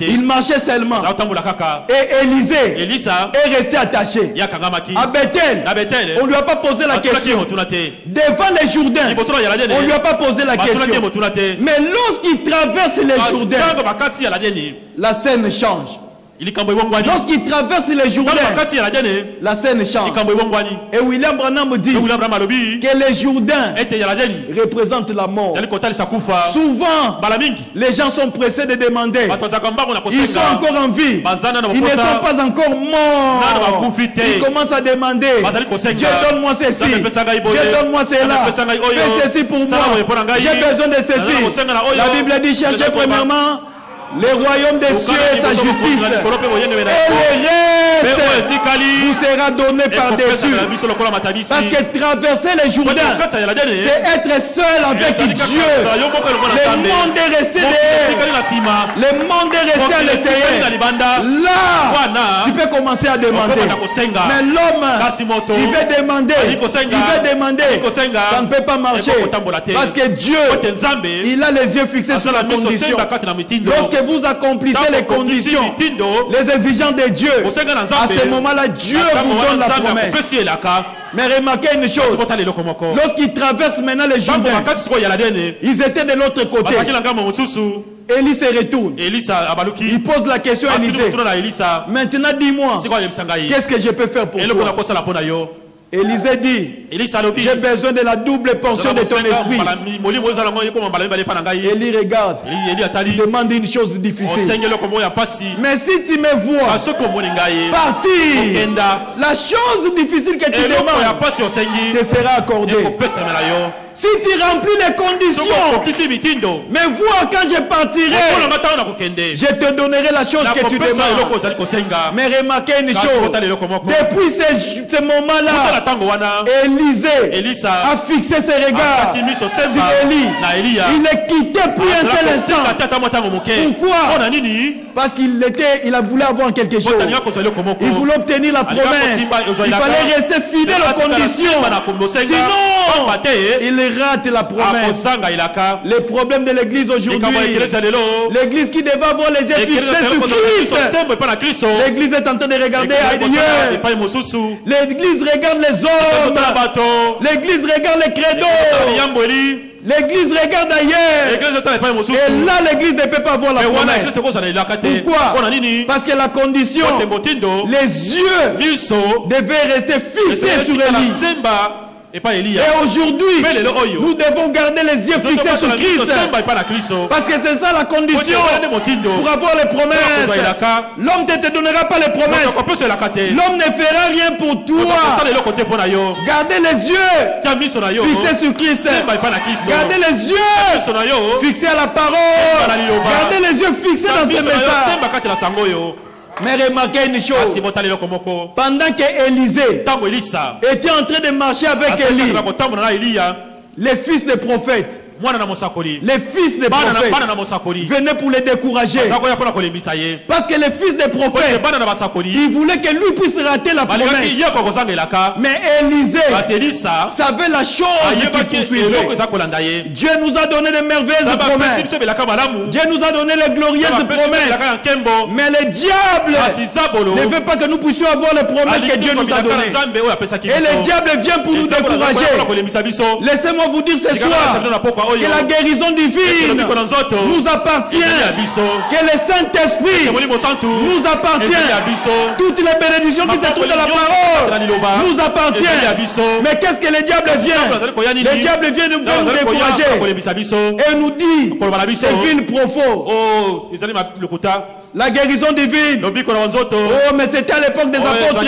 Il marchait seulement. Et Élisée est resté attaché. À Bethel, on ne lui a pas posé la question. Devant les Jourdains, on ne lui a pas posé la question. Mais lorsqu'il traverse les Jourdains, la scène change. Lorsqu'il traverse les Jours, la scène change. Et William Branham dit que les Jourdains représentent la mort. Souvent, les gens sont pressés de demander. Ils sont encore en vie. Ils ne sont pas encore morts. Ils commencent à demander. Dieu donne-moi ceci. Dieu donne-moi cela. Fais ceci pour moi. J'ai besoin de ceci. La Bible dit cherchez premièrement le royaume des cieux et sa justice, et le reste vous sera donné par-dessus. Parce que traverser les Jourdains, c'est être seul avec Dieu. Le monde est resté derrière. Le monde est resté à l'extérieur. Là, tu peux commencer à demander. Mais l'homme, il veut demander. Ça ne peut pas marcher. Parce que Dieu, il a les yeux fixés sur la condition. Lorsque vous accomplissez les conditions, les exigences de Dieu, à ce moment-là, Dieu vous donne la promesse. Mais remarquez une chose, lorsqu'ils traversent maintenant les Jourdains, ils étaient de l'autre côté. Élie se retourne. Il pose la question à Élisée. Maintenant dis-moi, qu'est-ce que je peux faire pour toi? Élisée dit, j'ai besoin de la double portion de ton esprit. Élie regarde, tu demandes une chose difficile. Mais si tu me vois partir, la chose difficile que tu demandes te sera accordée. Si tu remplis les conditions, mais vois quand je partirai, je te donnerai la chose que tu demandes. Mais remarquez une chose, depuis ce moment-là, Élisée a fixé ses regards sur Élie. Il ne quittait plus un seul instant. Pourquoi? Parce qu'il a voulu avoir quelque chose. Il voulait obtenir la promesse. Il fallait rester fidèle aux conditions. Sinon, il rate la promesse. Le problème de l'église aujourd'hui, l'église qui devait avoir les yeux fixés sur Christ, l'église est en train de regarder ailleurs. L'église regarde les hommes. L'église regarde les credos. L'église regarde ailleurs. Et là, l'église ne peut pas voir la promesse. Pourquoi? Parce que la condition, les yeux devaient rester fixés sur Élie. Et aujourd'hui, nous devons garder les yeux fixés sur Christ. Parce que c'est ça la condition pour avoir les promesses. L'homme ne te donnera pas les promesses. L'homme ne fera rien pour toi. Gardez les yeux fixés sur Christ. Gardez les yeux fixés à la parole. Gardez les yeux fixés dans ce message. Mais remarquez une chose, pendant que Élisée était en train de marcher avec Élie, les fils des prophètes, les fils des prophètes venaient pour les décourager. Parce que les fils des prophètes, ils voulaient que lui puisse rater la promesse. Mais Élisée savait la chose qui poursuivait. Dieu nous a donné de merveilleuses promesses. Dieu nous a donné les glorieuses promesses. Mais le diable ne veut pas que nous puissions avoir les promesses que Dieu nous a données. Et le diable vient pour nous décourager. Laissez-moi vous dire ce soir que la guérison divine nous appartient, que le Saint-Esprit nous appartient, toutes les bénédictions qui se trouvent dans la parole nous appartiennent. Mais qu'est-ce que le diable vient? Le diable vient nous décourager et nous dit c'est vil profond. La guérison divine. Oh, mais c'était à l'époque des apôtres.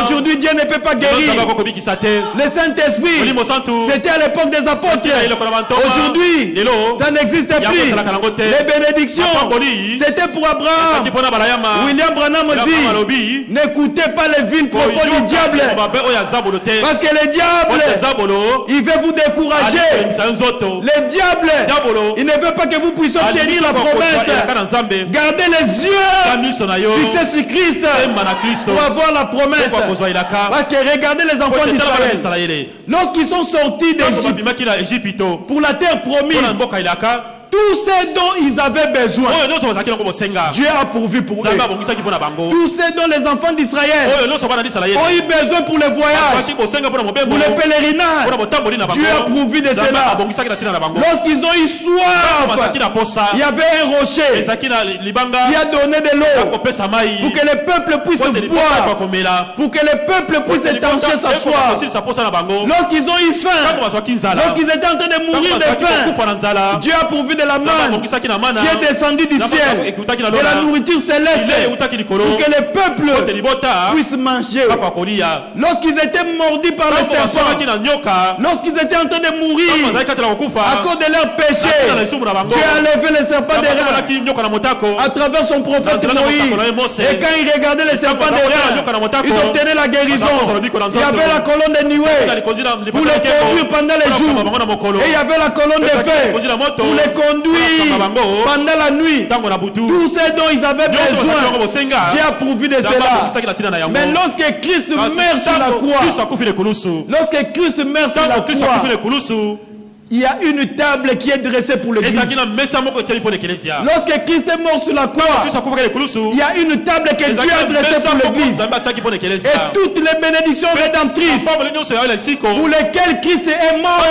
Aujourd'hui, Dieu ne peut pas guérir. Le Saint-Esprit, c'était à l'époque des apôtres. Aujourd'hui, ça n'existe plus. Les bénédictions, c'était pour Abraham. William Branham dit, n'écoutez pas les vils propos du diable. Parce que le diable, il veut vous décourager. Le diable, il ne veut pas que vous puissiez obtenir la promesse. Gardez les yeux fixés sur Christ pour avoir la promesse. Parce que regardez les enfants d'Israël. Lorsqu'ils sont sortis d'Égypte pour la terre promise, tout ce dont ils avaient besoin, Dieu a pourvu pour eux. Tout ce dont les enfants d'Israël ont eu besoin pour le voyage, pour le pèlerinage, Dieu a pourvu de cela. Lorsqu'ils ont eu soif, il y avait un rocher qui a donné de l'eau pour que le peuple puisse boire, pour que le peuple puisse étancher s'asseoir. Lorsqu'ils ont eu faim, lorsqu'ils étaient en train de mourir de faim, Dieu a pourvu de la manne qui est descendue du ciel, de la nourriture céleste, pour que les peuples puissent manger. Lorsqu'ils étaient mordus par le serpent, lorsqu'ils étaient en train de mourir à cause de leur péché, Dieu a levé le serpent des reins à travers son prophète Moïse. Et quand ils regardaient les serpents des reins, ils obtenaient la guérison. Il y avait la colonne de nuée pour les conduire pendant les jours. Et il y avait la colonne de feu pour les conduire pendant la nuit. Tout ce dont ils avaient besoin, Dieu a pourvu de cela. Mais lorsque Christ meurt sur la croix, lorsque Christ meurt sur la croix, il y a une table qui est dressée pour l'église. Lorsque Christ est mort sur la croix, il y a une table que Dieu a dressée pour l'église. Et toutes les bénédictions rédemptrices pour lesquelles Christ est mort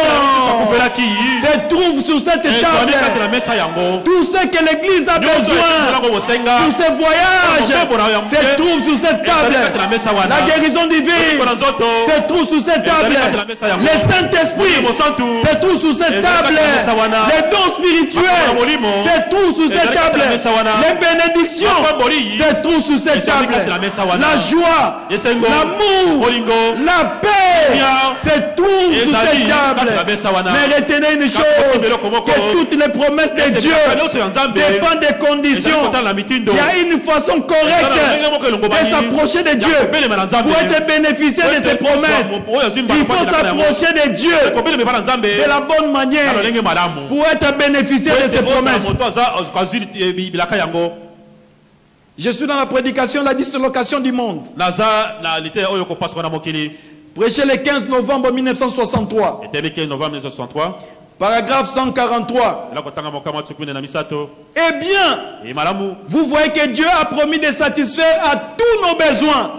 se trouvent sur cette table. Tout ce que l'église a besoin pour ses voyages se trouve sur cette table. La guérison divine se trouve sur cette table. Le Saint-Esprit se trouve sur cette table. Les dons spirituels se trouvent sur cette table. Les bénédictions se trouvent sur cette table. La joie, l'amour, la paix se trouvent sur cette table. Mais retenez une chose, que toutes les promesses de Dieu dépendent des conditions. Il y a une façon correcte de s'approcher de Dieu pour être bénéficiaire de ses promesses. Il faut s'approcher de Dieu de la bonne manière pour être bénéficiaire de ses promesses. Je suis dans la prédication de la dislocation du monde. Prêché le 15 novembre 1963. Paragraphe 143. Eh bien, vous voyez que Dieu a promis de satisfaire à tous nos besoins.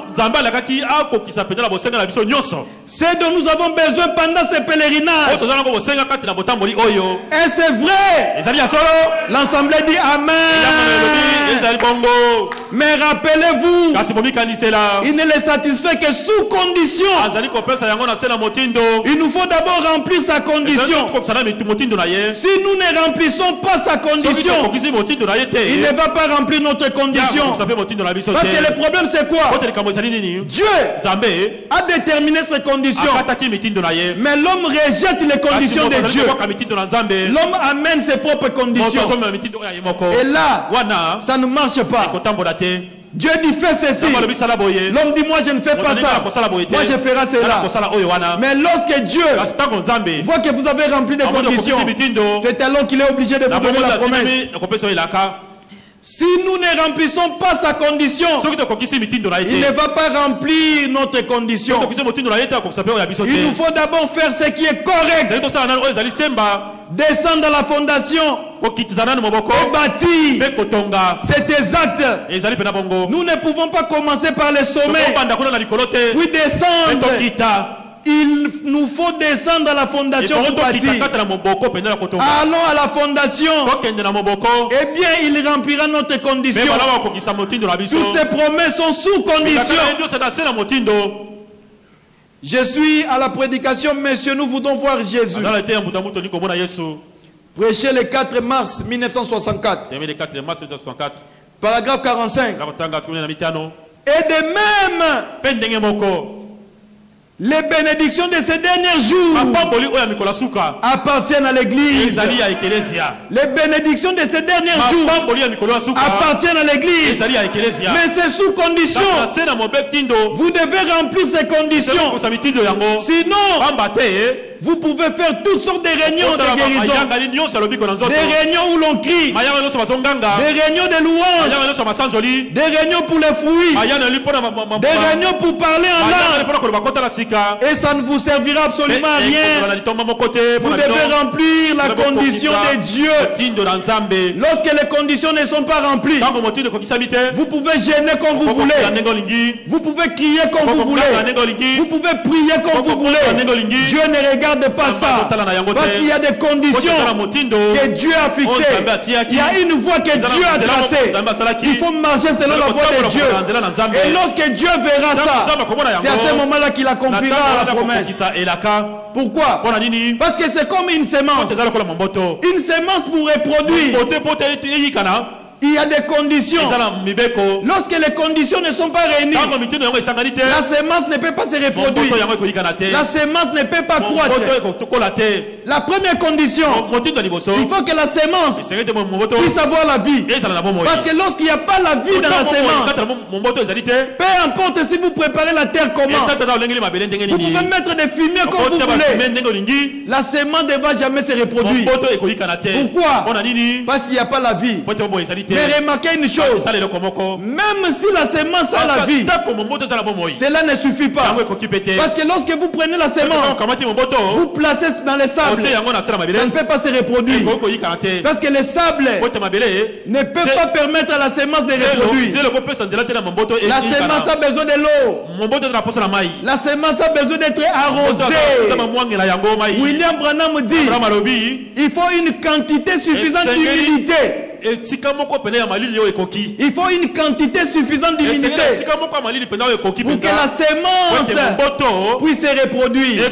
C'est dont nous avons besoin pendant ce pèlerinage. Et c'est vrai. L'Assemblée dit Amen. Mais rappelez-vous, il ne les satisfait que sous condition. Il nous faut d'abord remplir sa condition. Si nous ne remplissons pas sa condition, il ne va pas remplir notre condition. Parce que le problème c'est quoi? Dieu a déterminé ses conditions. Mais l'homme rejette les conditions de Dieu. L'homme amène ses propres conditions. Et là, ça ne marche pas. Dieu dit fais ceci. L'homme dit moi je ne fais pas ça. Moi je ferai cela. Mais lorsque Dieu voit que vous avez rempli des conditions, c'est alors qu'il est obligé de vous donner la promesse. Si nous ne remplissons pas sa condition, il ne va pas remplir notre condition. Il nous faut d'abord faire ce qui est correct. Descendre dans la fondation et bâtir. C'est exact. Nous ne pouvons pas commencer par le sommet puis descendre. Il nous faut descendre à la fondation pour bâtir. Allons à la fondation. Eh bien, il remplira notre condition. Toutes ces promesses sont sous condition. Je suis à la prédication, messieurs, nous voulons voir Jésus. Prêché le 4 mars 1964. Paragraphe 45. Et de même, les bénédictions de ces derniers jours appartiennent à l'église. Les bénédictions de ces derniers jours appartiennent à l'église. Mais c'est sous condition. Vous devez remplir ces conditions. Sinon, vous pouvez faire toutes sortes de réunions de guérison. Des réunions où l'on crie. Des réunions de louanges. Des réunions pour les fruits. Des réunions pour parler en langue. Et ça ne vous servira absolument à rien. Vous devez remplir la condition de Dieu. Lorsque les conditions ne sont pas remplies, vous pouvez gêner comme vous voulez. Vous pouvez crier comme vous voulez. Vous pouvez prier comme vous voulez. Dieu ne regarde regarde pas ça. Parce qu'il y a des conditions que Dieu a fixées. Il y a une voie que Dieu a tracée. Il faut marcher selon la voie de Dieu. Et lorsque Dieu verra ça, c'est à ce moment-là qu'il accomplira la promesse. Pourquoi? Parce que c'est comme une semence. Une semence pourrait produire. Il y a des conditions. Lorsque les conditions ne sont pas réunies, la semence ne peut pas se reproduire. La semence ne peut pas croître. La première condition, il faut que la semence puisse avoir la vie. Parce que lorsqu'il n'y a pas la vie dans la semence, peu importe si vous préparez la terre comment, vous pouvez mettre des fumiers comme vous voulez, la semence ne va jamais se reproduire. Pourquoi? Parce qu'il n'y a pas la vie. Mais remarquez une chose, même si la semence a la vie, cela ne suffit pas. Parce que lorsque vous prenez la semence, vous placez dans les sables, ça ne peut pas se reproduire. Parce que les sables ne peuvent pas permettre à la semence de reproduire. La semence a besoin de l'eau. La semence a besoin d'être arrosée. William Branham dit, il faut une quantité suffisante d'humidité. Il faut une quantité suffisante d'humidité pour que la semence puisse se reproduire.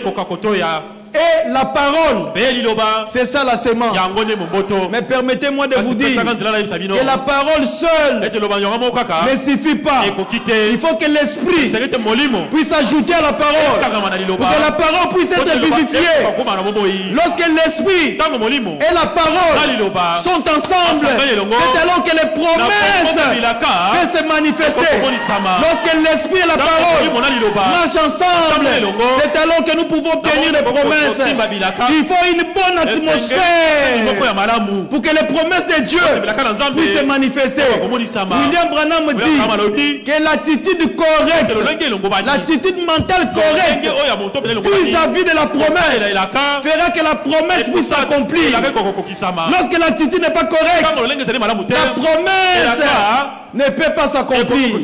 Et la parole, c'est ça la semence. Mais permettez-moi de vous dire que la parole seule ne suffit pas. Il faut que l'esprit puisse ajouter à la parole pour que la parole puisse être vivifiée. Lorsque l'esprit et la parole sont ensemble, c'est alors que les promesses peuvent se manifester. Lorsque l'esprit et la parole marchent ensemble, c'est alors que nous pouvons obtenir les promesses. Il faut une bonne atmosphère pour que les promesses de Dieu puissent se manifester. William Branham dit que l'attitude correcte, l'attitude mentale correcte vis-à-vis de la promesse fera que la promesse puisse s'accomplir. Lorsque l'attitude n'est pas correcte, la promesse ne peut pas s'accomplir.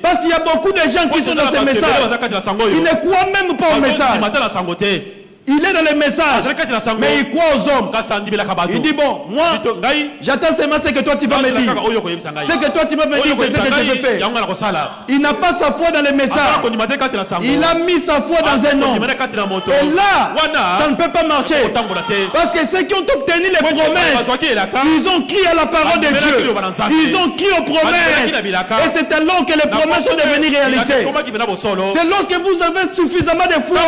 Parce qu'il y a beaucoup de gens qui sont dans ces messages, ils ne croient même pas au message. Il est dans les messages, mais il croit aux hommes. Il dit bon, moi, j'attends seulement ce que toi tu vas me dire. Ce que toi tu vas me dire, c'est ce que je vais faire. Il n'a pas sa foi dans les messages. Il a mis sa foi dans un homme. Et là, ça ne peut pas marcher. Parce que ceux qui ont obtenu les promesses, ils ont crié à la parole de Dieu. Ils ont crié aux promesses. Et c'est alors que les promesses sont devenues réalité. C'est lorsque vous avez suffisamment de foi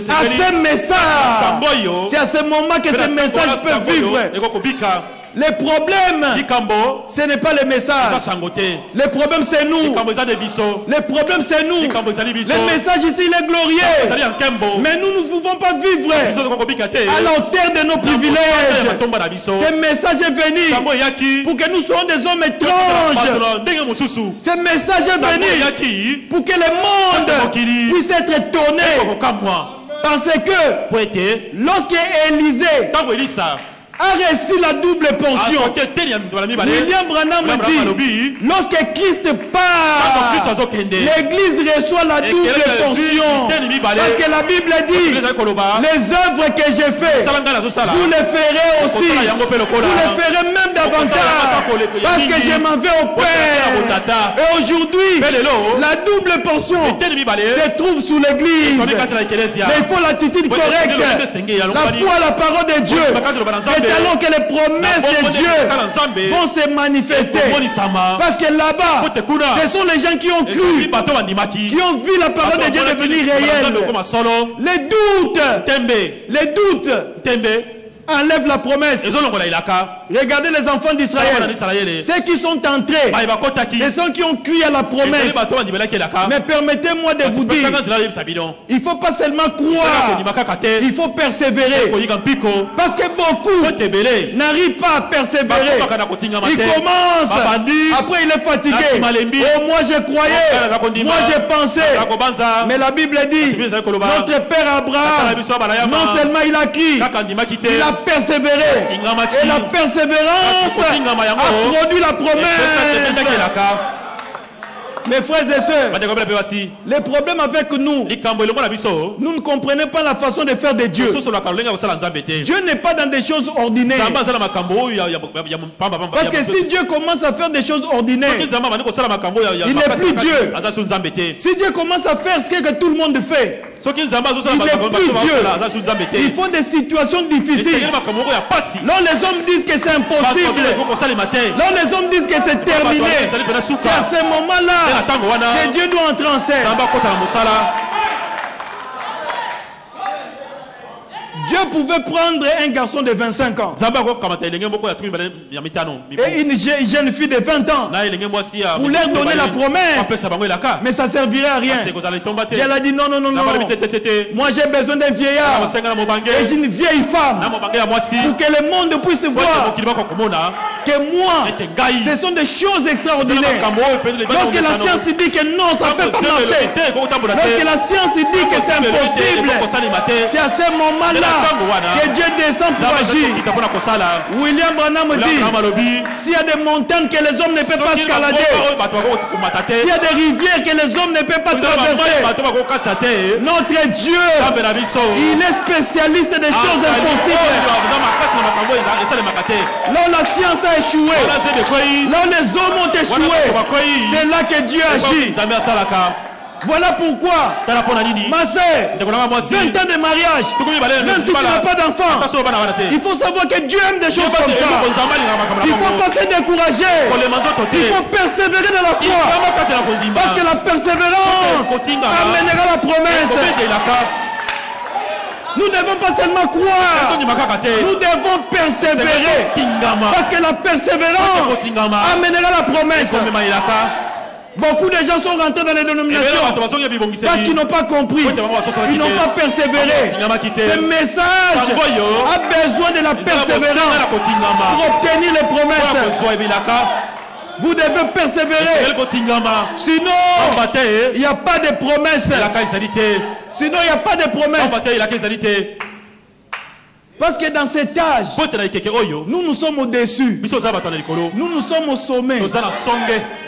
à ces messages. C'est à ce moment que ce message peut vivre. Les problèmes, ce n'est pas les messages. Les problèmes, c'est nous. Les problèmes, c'est nous. Le message ici, il est glorieux. Mais nous ne pouvons pas vivre à la hauteur de nos privilèges. Ce message est venu pour que nous soyons des hommes étranges. Ce message est venu pour que le monde puisse être étonné. Parce que lorsque Élisée a reçu la double portion, William Branham dit, lorsque Christ part, l'église reçoit la double portion. Parce que la Bible dit, les œuvres que j'ai faites, vous les ferez aussi. Vous les ferez même davantage. Parce que je m'en vais au Père. Et aujourd'hui, la double portion se trouve sous l'église. Mais il faut l'attitude correcte. La foi à la parole de Dieu. C'est alors que les promesses de Dieu vont se manifester. Parce que là-bas, ce sont les gens qui ont cru, qui ont vu la parole de Dieu devenir réelle. Les doutes enlève la promesse. Regardez les enfants d'Israël. Ceux qui sont entrés, ce sont qui ont cru à la promesse. Mais permettez-moi de vous dire, il ne faut pas seulement croire, il faut persévérer. Parce que beaucoup n'arrivent pas à persévérer. Il commence, après il est fatigué. Oh, moi je croyais, moi je pensais. Mais la Bible dit, notre père Abraham, non seulement il a cru, il a persévéré. Et la persévérance a produit la promesse. Mes frères et sœurs, les problèmes avec nous, nous ne comprenons pas la façon de faire de Dieu. Dieu n'est pas dans des choses ordinaires. Parce que si Dieu commence à faire des choses ordinaires, il n'est plus Dieu. Si Dieu commence à faire ce que tout le monde fait, il n'est plus Dieu. Il faut des situations difficiles. Là, les hommes disent que c'est impossible. Là, les hommes disent que c'est terminé. C'est à ce moment-là que Dieu doit entrer en scène. Dieu pouvait prendre un garçon de 25 ans et une jeune fille de 20 ans pour leur donner la promesse, mais ça ne servirait à rien. Dieu a dit non, non, non, non. Moi j'ai besoin d'un vieillard et d'une vieille femme pour que le monde puisse voir que moi, ce sont des choses extraordinaires. Lorsque la science dit que non, ça ne peut pas marcher, lorsque la science dit que c'est impossible, c'est à ce moment-là que Dieu descend pour agir. William Branham dit, s'il y a des montagnes que les hommes ne peuvent pas escalader, s'il y a des rivières que les hommes ne peuvent pas traverser, notre Dieu, il est spécialiste des choses impossibles. Là où la science a échoué, là où les hommes ont échoué, c'est là que Dieu agit. Voilà pourquoi, ma soeur, 20 ans de mariage, même si tu n'as pas d'enfant, il faut savoir que Dieu aime des choses comme ça. Il ne faut pas se décourager. Il faut persévérer dans la foi. Parce que la persévérance amènera la promesse. Nous ne devons pas seulement croire, nous devons persévérer. Parce que la persévérance amènera la promesse. Beaucoup de gens sont rentrés dans les dénominations parce qu'ils n'ont pas compris, ils n'ont pas persévéré. Ce message a besoin de la persévérance pour obtenir les promesses. Vous devez persévérer. Sinon, il n'y a pas de promesses. Sinon, il n'y a pas de promesses. Parce que dans cet âge, nous sommes au-dessus. Nous sommes au sommet.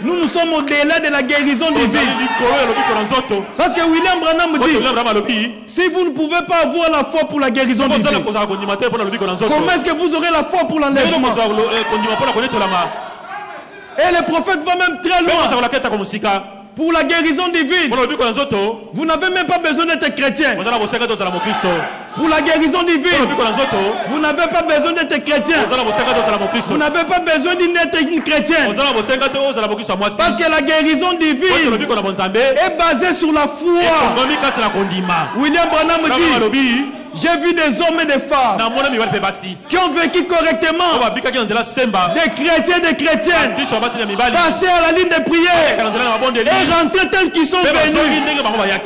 Nous sommes au-delà de la guérison divine. Parce que William Branham dit, si vous ne pouvez pas avoir la foi pour la guérison divine, comment est-ce que vous aurez la foi pour l'enlèvement? Et le prophète va même très loin. Pour la guérison divine, vous n'avez même pas besoin d'être chrétien. Pour la guérison divine, vous n'avez pas besoin d'être chrétien. Vous n'avez pas besoin d'être une chrétienne. Parce que la guérison divine est basée sur la foi. William Branham dit, j'ai vu des hommes et des femmes qui ont vécu correctement, des chrétiens et des chrétiennes, passer à la ligne de prière et rentrer tels qu'ils sont venus.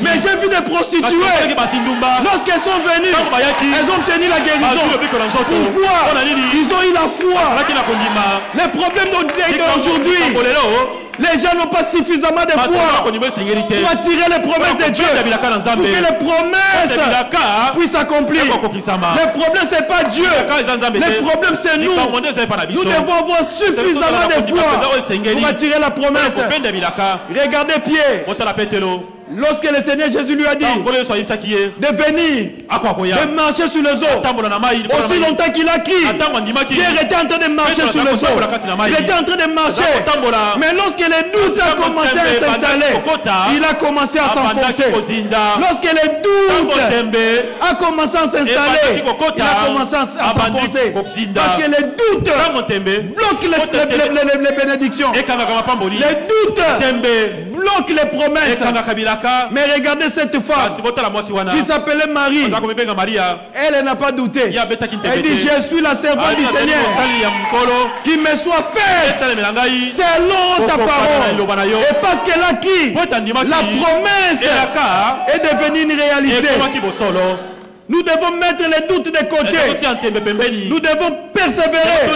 Mais j'ai vu des prostituées, lorsqu'elles sont venues, elles ont obtenu la guérison. Pourquoi? Ils ont eu la foi. Les problèmes d'aujourd'hui, les gens n'ont pas suffisamment de foi pour attirer les promesses de Dieu, pour que les promesses puissent s'accomplir. Le problème, ce n'est pas Dieu. Le problème, c'est nous. Nous devons avoir suffisamment de foi pour attirer la promesse. Regardez Pierre. Lorsque le Seigneur Jésus lui a dit de venir, de marcher sur les eaux, aussi longtemps qu'il a crié, Pierre était en train de marcher sur les eaux. Il était en train de marcher. Mais lorsque les doutes ont commencé à s'installer, il a commencé à s'enfoncer. Lorsque les doutes ont commencé à s'installer, il a commencé à s'enfoncer. Parce que les doutes bloquent les bénédictions. Les doutes bloquent les promesses. Mais regardez cette femme qui s'appelait Marie. Elle n'a pas douté. Elle dit, je suis la servante du Seigneur, qui me soit fait selon ta parole. Et parce qu'elle a qui, la promesse est devenue une réalité. Nous devons mettre les doutes de côté. Nous devons persévérer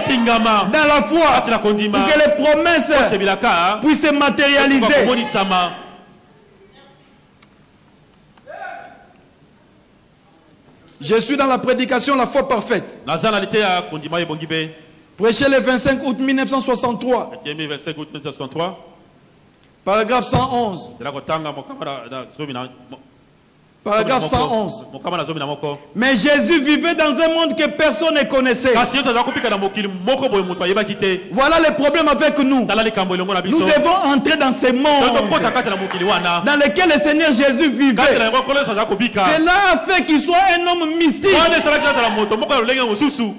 dans la foi pour que les promesses puissent se matérialiser. Je suis dans la prédication La foi parfaite. Prêché le 25 août 1963. Paragraphe 111. Paragraphe 111. Mais Jésus vivait dans un monde que personne ne connaissait. Voilà le problème avec nous. Nous devons entrer dans ce monde dans lequel le Seigneur Jésus vivait. Cela a fait qu'il soit un homme mystique.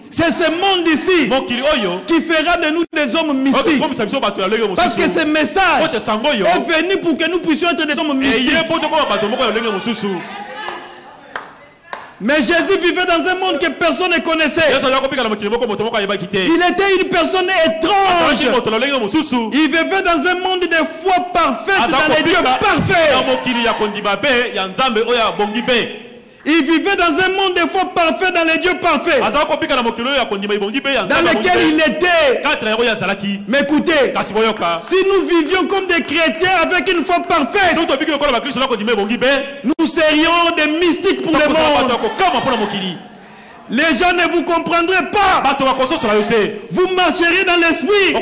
C'est ce monde ici qui fera de nous des hommes mystiques. Parce que ce message est venu pour que nous puissions être des hommes mystiques. Mais Jésus vivait dans un monde que personne ne connaissait. Il était une personne étrange. Il vivait dans un monde de foi parfaite, dans les dieux parfaits. Il vivait dans un monde de foi parfait, dans les dieux parfaits, dans lequel il était. Mais écoutez, si nous vivions comme des chrétiens avec une foi parfaite, nous serions des mystiques pour le monde. Les gens ne vous comprendraient pas. Vous marcheriez dans l'esprit.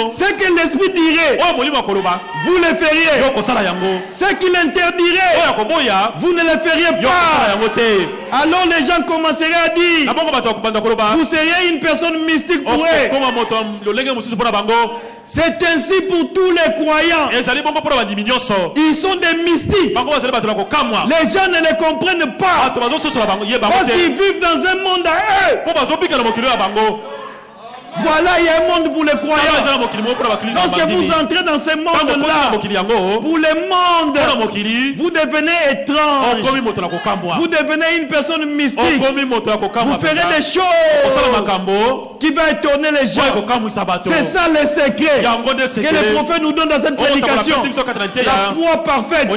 Ce que l'esprit dirait, vous le feriez. Ce qu'il interdirait, vous ne le feriez pas. Alors les gens commenceraient à dire, vous seriez une personne mystique pour eux. C'est ainsi pour tous les croyants. Ils sont des mystiques. Les gens ne les comprennent pas parce qu'ils vivent dans un monde à eux. Voilà, il y a un monde pour les croyants. Lorsque vous entrez dans ce monde-là, pour le monde, vous devenez étrange. Vous devenez une personne mystique. Vous ferez des choses qui vont étonner les gens. C'est ça le secret que le prophète nous donne dans cette prédication. La foi parfaite.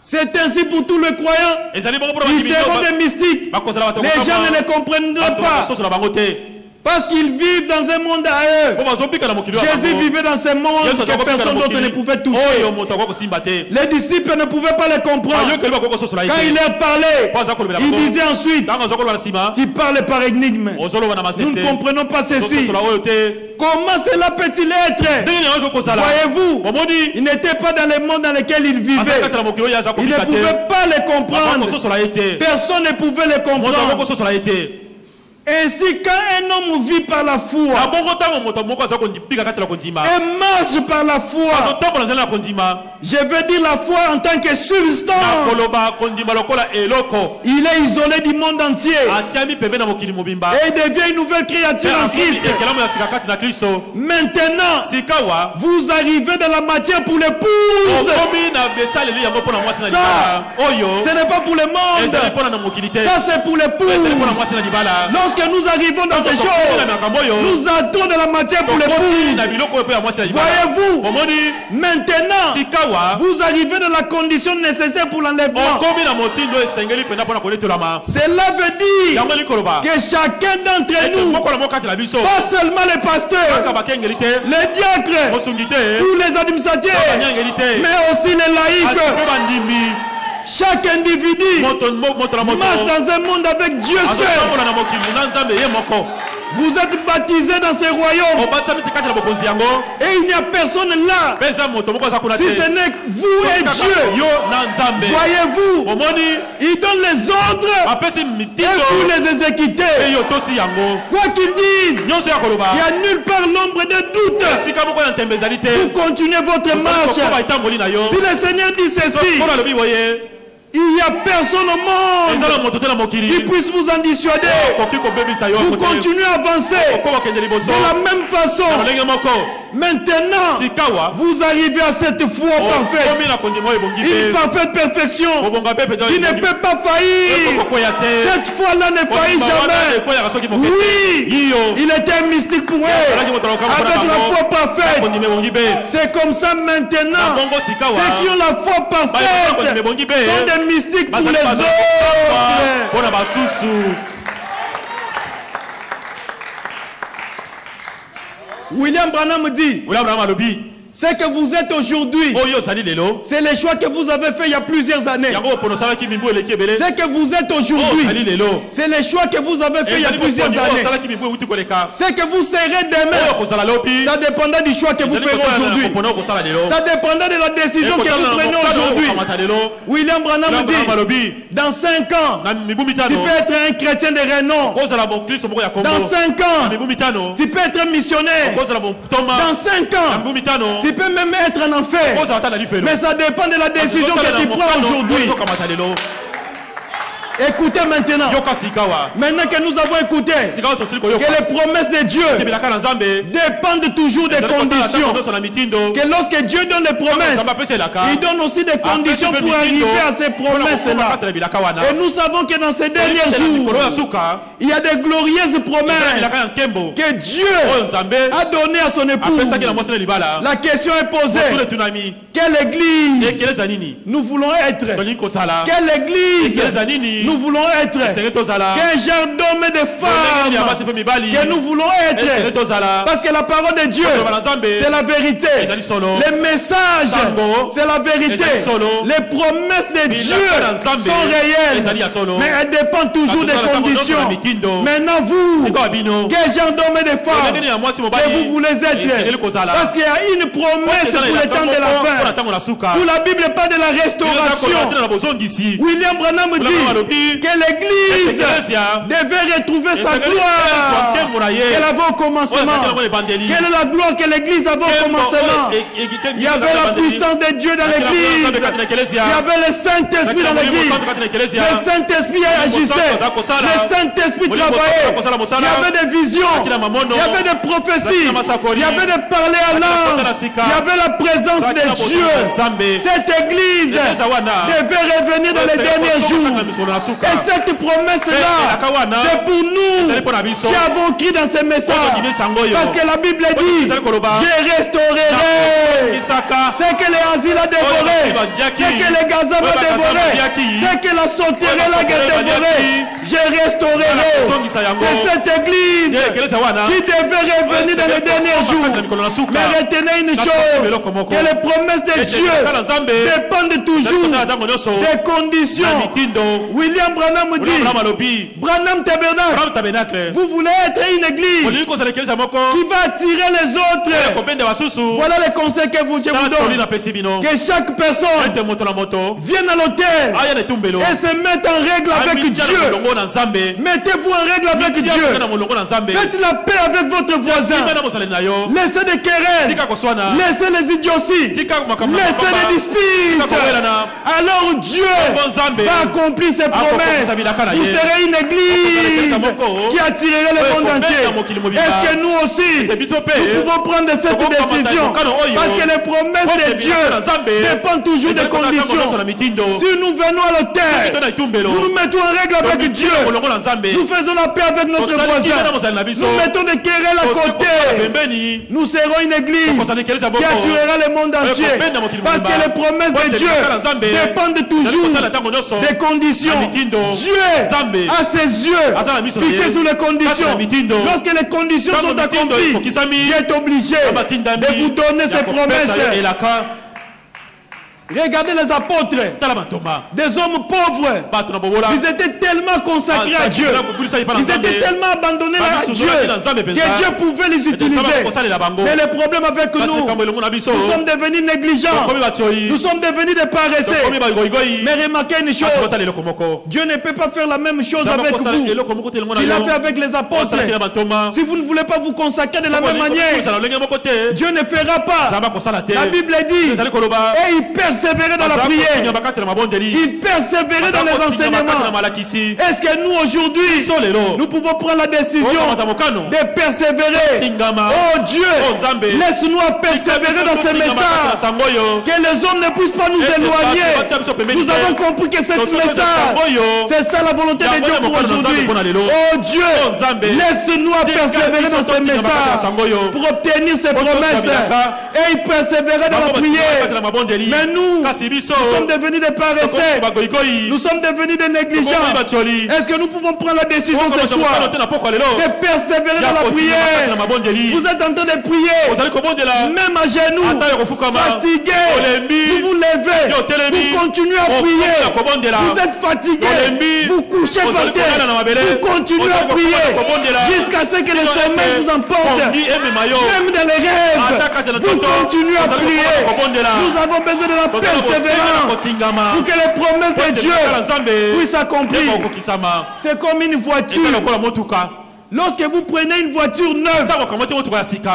C'est ainsi pour tous les croyants. Ils seront des mystiques. Les gens ne les comprennent pas parce qu'ils vivent dans un monde à eux. Jésus vivait dans ce monde que personne d'autre ne pouvait toucher. Les disciples ne pouvaient pas les comprendre. Quand il leur parlait, il disait ensuite, tu parles par énigme. Nous ne comprenons pas ceci. Comment cela peut-il être? Voyez-vous, il n'était pas dans le monde dans lequel il vivait. Il ne pouvait pas les comprendre. Personne ne pouvait les comprendre. Ainsi, quand un homme vit par la foi et marche par la foi, je veux dire la foi en tant que substance, il est isolé du monde entier et devient une nouvelle créature en Christ. Maintenant, vous arrivez dans la matière pour l'épouse. Ça, ce n'est pas pour le monde. Ça, c'est pour l'épouse. Lorsque nous arrivons dans ces choses, nous entrons dans la matière pour l'épouse. Voyez-vous, maintenant, vous arrivez dans la condition nécessaire pour l'enlèvement. Cela veut dire que chacun d'entre nous, pas seulement les pasteurs, les diacres, tous les administrateurs, mais aussi les laïcs, chaque individu marche dans un monde avec Dieu seul. Vous êtes baptisés dans ce royaume et il n'y a personne là si ce n'est vous et Dieu. Voyez-vous, il donne les ordres et vous les exécutez. Quoi qu'ils disent, il n'y a nulle part l'ombre de doute. Vous continuez votre marche. Si le Seigneur dit ceci, il n'y a personne au monde qui puisse vous en dissuader. Vous continuez à avancer de la même façon. Maintenant, vous arrivez à cette foi parfaite, une parfaite perfection qui ne peut pas faillir. Cette foi-là ne faillit jamais. Oui, il était un mystique pour eux avec la foi parfaite. C'est comme ça maintenant. Ceux qui ont la foi parfaite sont des mystiques pour les autres. William Branham dit, C'est que vous êtes aujourd'hui. C'est les choix que vous avez fait il y a plusieurs années. C'est que vous êtes aujourd'hui. C'est les choix que vous avez fait il y a plusieurs années. C'est que vous serez demain. Ça dépendra du choix que vous ferez aujourd'hui. Ça dépendra de la décision que vous prenez aujourd'hui. William Branham dit, dans 5 ans, tu peux être un chrétien de renom. Dans 5 ans, tu peux être un missionnaire. Dans 5 ans, tu peux même être en enfer. Mais ça dépend de la décision que tu prends aujourd'hui. Écoutez maintenant. Maintenant que nous avons écouté que les promesses de Dieu dépendent toujours des conditions. Que lorsque Dieu donne des promesses, il donne aussi des conditions pour arriver à ces promesses-là. Et nous savons que dans ces derniers jours, il y a des glorieuses promesses que Dieu a données à son époux. La question est posée. Quelle église nous voulons être? Quelle église nous voulons être? Quel genre d'hommes et de femmes que nous voulons être? Parce que la parole de Dieu, c'est la vérité. Les messages, c'est la vérité. Les promesses de Dieu sont réelles, mais elles dépendent toujours des conditions. Maintenant vous, quel genre d'hommes et de femmes que vous voulez être? Parce qu'il y a une promesse pour le temps de la fin. Où la Bible parle de la restauration. William Branham dit que l'église devait retrouver sa gloire qu'elle avait au commencement. Quelle est la gloire que l'église avait au commencement? Il y avait la puissance de Dieu dans l'église. Il y avait le Saint-Esprit dans l'église. Le Saint-Esprit agissait. Le Saint-Esprit travaillait. Il y avait des visions. Il y avait des prophéties. Il y avait des parler à langue. Il y avait la présence de Dieu. Cette église devait revenir dans les derniers jours. Et cette promesse-là, c'est pour nous qui avons crié dans ces messages. Parce que la Bible dit, je restaurerai ce que les asiles a dévoré, ce que les Gaza vont dévorer, ce que la sauterelle a dévoré, je restaurerai. C'est cette église qui devait revenir dans les derniers jours. Mais retenez une chose, que les promesses de Dieu dépendent toujours des conditions. William Branham dit, Branham Tabernacle, vous voulez être une église qui va attirer les autres. Voilà le conseil que je vous donne. Que chaque personne vienne à l'autel et se mette en règle avec Dieu. Mettez-vous en règle avec Dieu. Faites la paix avec votre voisin. Laissez des querelles. Laissez les idioties. Laissez les disputes. Alors Dieu va accomplir ses promesses. Vous serez une église qui attirerait le monde entier. Est-ce que nous aussi, nous pouvons prendre cette décision? Parce que les promesses de Dieu dépendent toujours des conditions. Si nous venons à l'autel, nous nous mettons en règle avec Dieu. Nous faisons la paix avec notre voisin. Nous mettons des querelles à côté. Nous serons une église qui attirera le monde entier. Parce que les promesses de Dieu dépendent toujours des conditions. Dieu a ses yeux fixés sur les conditions. Lorsque les conditions sont accomplies, Dieu est obligé de vous donner ses promesses. Regardez les apôtres, des hommes pauvres. Ils étaient tellement consacrés à Dieu. Ils étaient tellement abandonnés à Dieu que Dieu pouvait les utiliser. Mais le problème avec nous sommes devenus négligents. Nous sommes devenus des paresseux. Mais remarquez une chose, Dieu ne peut pas faire la même chose avec vous qu'il a fait avec les apôtres. Si vous ne voulez pas vous consacrer de la même manière, Dieu ne fera pas. La Bible dit, et il persévérer dans la prière. Il persévérer dans les enseignements. Est-ce que nous aujourd'hui, nous pouvons prendre la décision de persévérer? Oh Dieu, laisse-nous persévérer dans ces messages. Que les hommes ne puissent pas nous éloigner. Nous avons compris que ce message, c'est ça la volonté de Dieu pour aujourd'hui. Oh Dieu, laisse-nous persévérer dans ces messages pour obtenir ces promesses. Et il persévérer dans la prière. Mais nous nous sommes devenus des paresseux, nous sommes devenus des négligents, est-ce que nous pouvons prendre la décision ce soir de persévérer dans la prière? Vous êtes en train de prier, même à genoux, fatigué, vous vous levez, vous continuez à prier, vous êtes fatigué, vous couchez par terre, vous continuez à prier, jusqu'à ce que le sommeil vous emporte, même dans les rêves, vous continuez à prier. Nous avons besoin de la persévérance pour que les promesses de Dieu puissent s'accomplir. C'est comme une voiture. Lorsque vous prenez une voiture neuve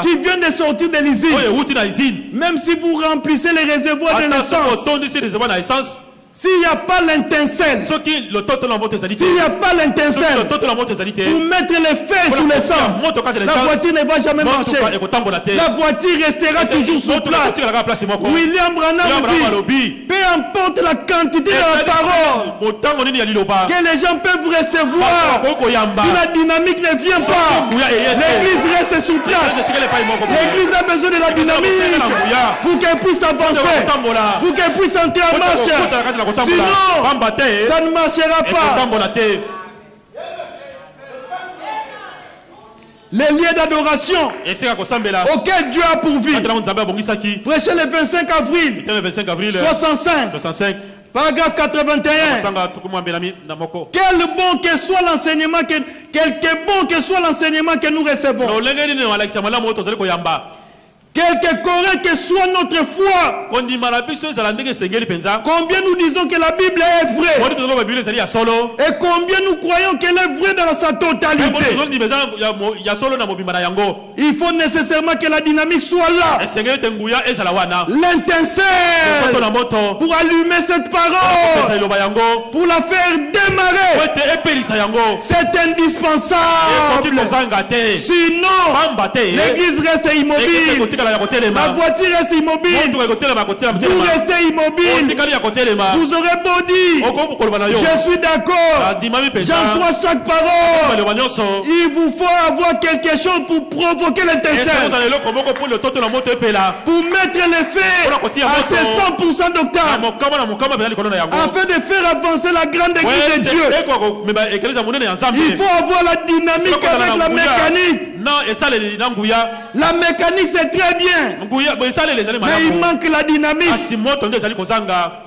qui vient de sortir de l'usine, même si vous remplissez les réservoirs de l'essence, s'il n'y a pas l'intincelle, s'il n'y a pas l'intincelle pour mettre les feux sous l'essence, la voiture ne va jamais marcher. La voiture restera toujours sur place. William Branham dit, peu importe la quantité de la parole que les gens peuvent recevoir, si la dynamique ne vient pas, l'église reste sur place. L'église a besoin de la dynamique pour qu'elle puisse avancer, pour qu'elle puisse entrer en marche. Sinon, ça ne marchera pas. Les lieux d'adoration auxquels Dieu a pourvu. Prêchez le 25 avril 65. Paragraphe 81. Quel bon que soit l'enseignement que nous recevons, quelque correct que soit notre foi, combien nous disons que la Bible est vraie et combien nous croyons qu'elle est vraie dans sa totalité. Il faut nécessairement que la dynamique soit là, l'intincelle pour allumer cette parole, pour la faire démarrer. C'est indispensable. Sinon, l'église reste immobile, la voiture reste immobile, vous restez immobile. Vous aurez beau dire je suis d'accord, j'en crois chaque parole, il vous faut avoir quelque chose pour provoquer l'intincelle, pour mettre les faits à ces 100% d'octave, afin de faire avancer la grande église de Dieu. Il faut avoir la dynamique avec la mécanique. La mécanique c'est très bien, mais il manque la dynamique.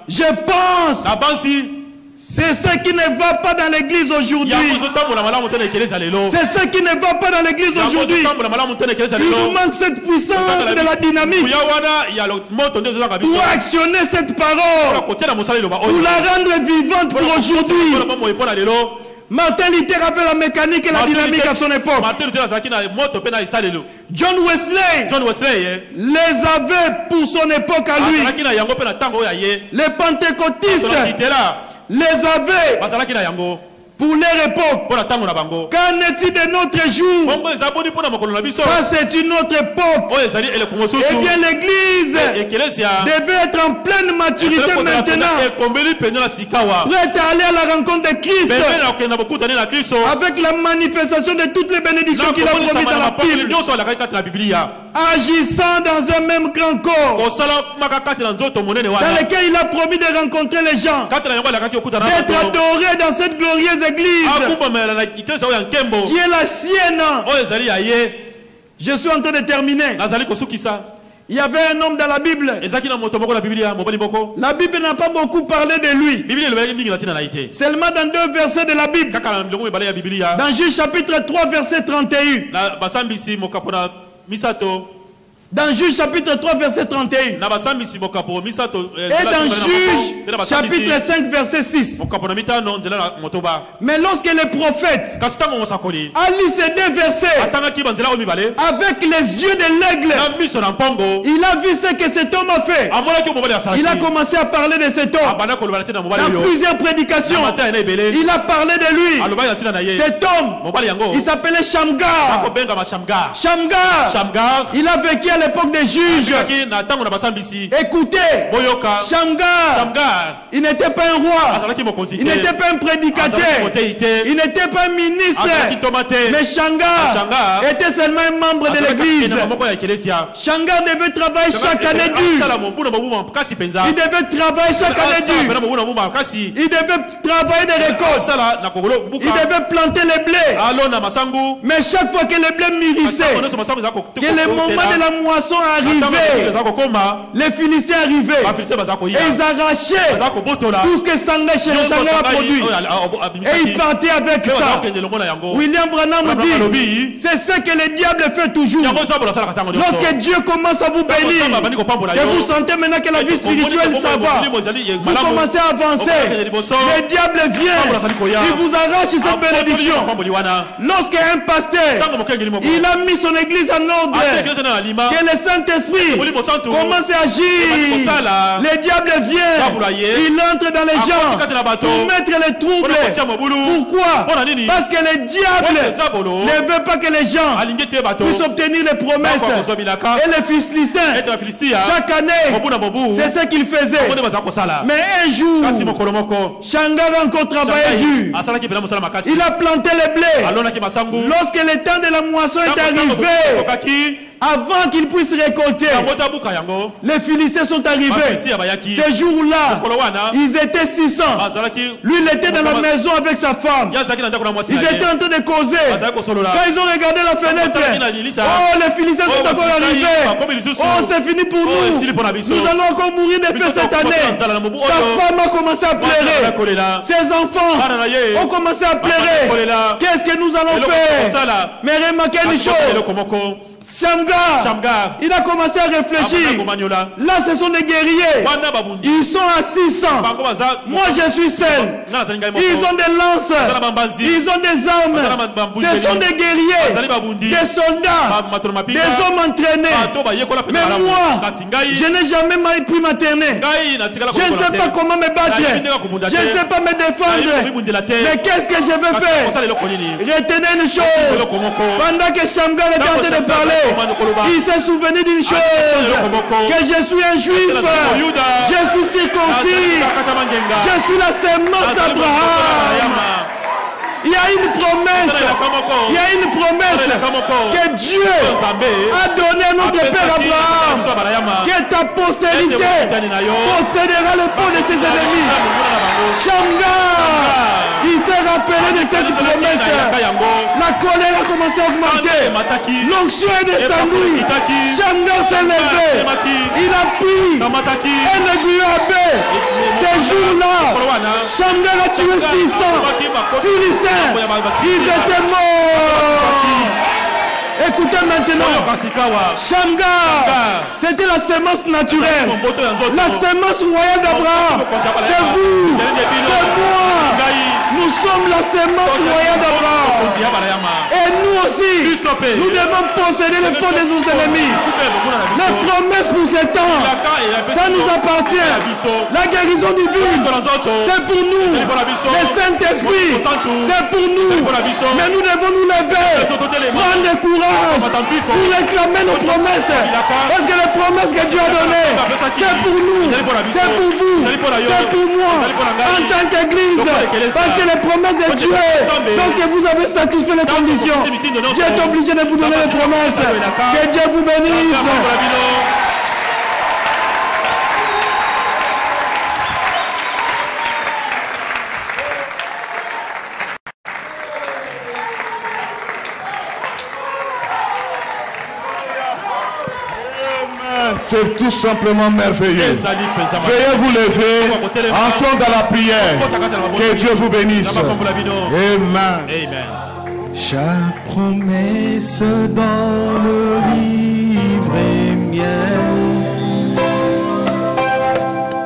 Je pense c'est ce qui ne va pas dans l'église aujourd'hui. C'est ce qui ne va pas dans l'église aujourd'hui. Il nous manque cette puissance de la dynamique pour actionner cette parole, pour la rendre vivante pour aujourd'hui. Martin Luther avait la mécanique et la dynamique à son époque. John Wesley les avait pour son époque à lui. Les pentecôtistes les avaient pour leur époque. Qu'en est-il de notre jour? Ça c'est une autre époque. Eh bien l'église devait être en pleine maturité maintenant, prête à aller à la rencontre de Christ, avec la manifestation de toutes les bénédictions qu'il a promises dans la Bible, agissant dans un même grand corps dans lequel il a promis de rencontrer les gens, d'être adoré dans cette glorieuse église qui est la sienne. Je suis en train de terminer. Il y avait un homme dans la Bible. La Bible n'a pas beaucoup parlé de lui. Seulement dans 2 versets de la Bible. Dans Juge chapitre 3 verset 31. Dans Juge chapitre 3 verset 31. Et dans Juge chapitre 5 verset 6. Mais lorsque le prophète a lu ces 2 versets avec les yeux de l'aigle, il a vu ce que cet homme a fait. Il a commencé à parler de cet homme dans plusieurs prédications. Il a parlé de lui. Cet homme, il s'appelait Shamgar. Shamgar, il a vécu à l'époque des juges. Écoutez, Shamgar, il n'était pas un roi, il n'était pas un prédicateur, il n'était pas un ministre, mais Shamgar était seulement un membre de l'église. Shamgar devait travailler chaque année dure. Il devait travailler chaque année dure. Il devait travailler des récoltes. Il devait planter les blés. Mais chaque fois que les blés mûrissaient, que le moment de la moisson arrivait, les Philistins arrivaient et ils arrachaient tout ce que Shamgar a produit. Et ils partaient avec ça. William Branham dit, c'est ce que le diable fait toujours. Lorsque Dieu commence à vous bénir, que vous sentez maintenant que la vie spirituelle ça va, vous commencez à avancer, le diable vient, il vous arrache cette bénédiction. Lorsqu'un pasteur, il a mis son église en ordre, que le Saint-Esprit commence à agir, le diable vient, il entre dans les gens pour mettre les troubles. Pourquoi? Parce que le diable ne veut pas que les gens puissent obtenir les promesses. Et les Philistins, chaque année, c'est ce qu'ils faisaient. Mais un jour, Shamgar a encore travaillé dur. Il a planté les blés. Lorsque le temps de la moisson est arrivé, avant qu'ils puissent récolter, les Philistins sont arrivés. Ces jours-là, ils étaient 600. Lui, il était dans la maison avec sa femme. Ils étaient en train de causer. Quand ils ont regardé la fenêtre, oh, les Philistins sont encore arrivés. Oh, c'est fini pour nous. Nous allons encore mourir de faim cette année. Sa femme a commencé à pleurer. Ses enfants ont commencé à pleurer. Qu'est-ce que nous allons faire? Mais remarquez une chose. Shamgar, il a commencé à réfléchir. Là, ce sont des guerriers. Ils sont à 600. Moi, je suis seul. Ils ont des lances. Ils ont des armes. Ce sont des guerriers, des soldats, des hommes entraînés. Mais moi, je n'ai jamais pu m'entraîner. Je ne sais pas comment me battre. Je ne sais pas me défendre. Mais qu'est-ce que je vais faire? Retenez une chose. Pendant que Shamgar était en train de parler, il s'est souvenu d'une chose, que je suis un juif, je suis circoncis, je suis la sémence d'Abraham. Il y a une promesse, que Dieu a donné à notre Père Abraham, que ta postérité possédera le pont de ses ennemis. Shamgar, il s'est rappelé de cette promesse. La colère a commencé à augmenter. L'onction est descendue. Shamgar s'est levé. Il a pris un aiguillon à baie. Ces jours-là, Shamgar a tué 600 Philistins. Ils étaient morts. Écoutez maintenant, Shamgar, c'était la sémence naturelle, la sémence royale d'Abraham. C'est vous, c'est moi. Nous sommes la sémence royale d'Abraham. Et nous aussi, nous devons posséder le pont de nos ennemis. Les promesses pour ces temps, ça nous appartient. La guérison divine, c'est pour nous. Le Saint-Esprit, c'est pour nous. Mais nous devons nous lever, prendre le courage pour réclamer nos promesses. Parce que les promesses que Dieu a données, c'est pour nous, c'est pour vous, c'est pour moi, en tant qu'Église. Parce que les promesses de Dieu, lorsque vous avez satisfait les conditions, Dieu est obligé de vous donner les promesses. Que Dieu vous bénisse. C'est tout simplement merveilleux. Veuillez vous lever, entrons dans la prière. Que Dieu vous bénisse. Amen. Chaque promesse dans le livre est mienne.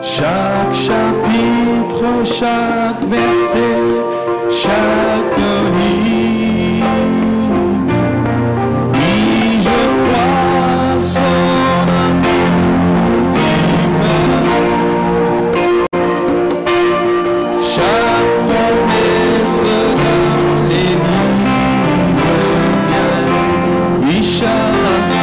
Chaque chapitre, chaque verset, chaque ligne. Oui, je crois son amour divin. Chaque promesse dans les livres miens. Oui, chaque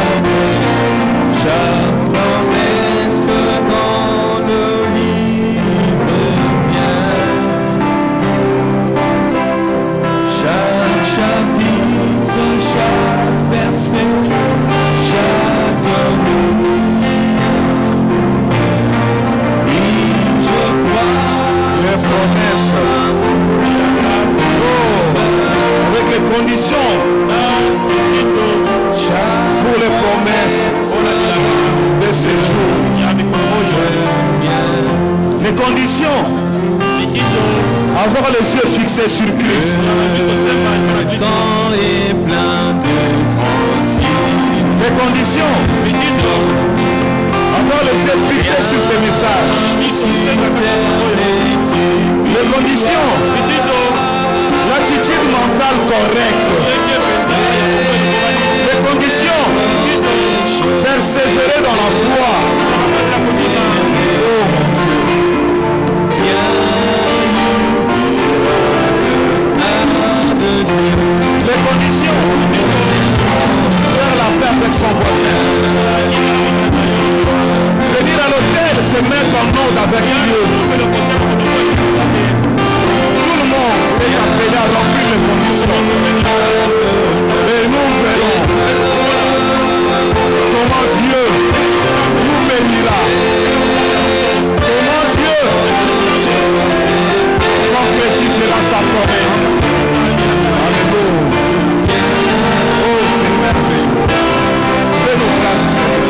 fixés sur Christ. Le temps est plein de transit. Les conditions. Avoir les yeux fixés sur ces messages. Les conditions. L'attitude mentale correcte. Les conditions. Persévérer dans la foi. Oh mon Dieu. Les conditions. Faire la paix avec son voisin. Venir à l'hôtel, se mettre en ordre avec Dieu. Tout le monde est appelé à remplir les conditions. Et nous verrons comment Dieu nous bénira. Comment Dieu concrétisera sa promesse. Alléluia. Oh, c'est merveilleux. Fais-nous grâce, Seigneur.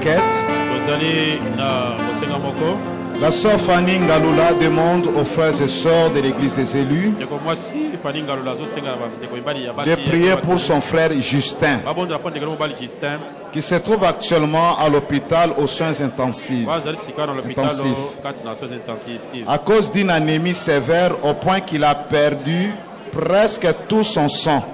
requête. La sœur Fanny Ngalula demande aux frères et sœurs de l'église des élus de prier pour son frère Justin, qui se trouve actuellement à l'hôpital aux soins intensifs, à cause d'une anémie sévère au point qu'il a perdu presque tout son sang.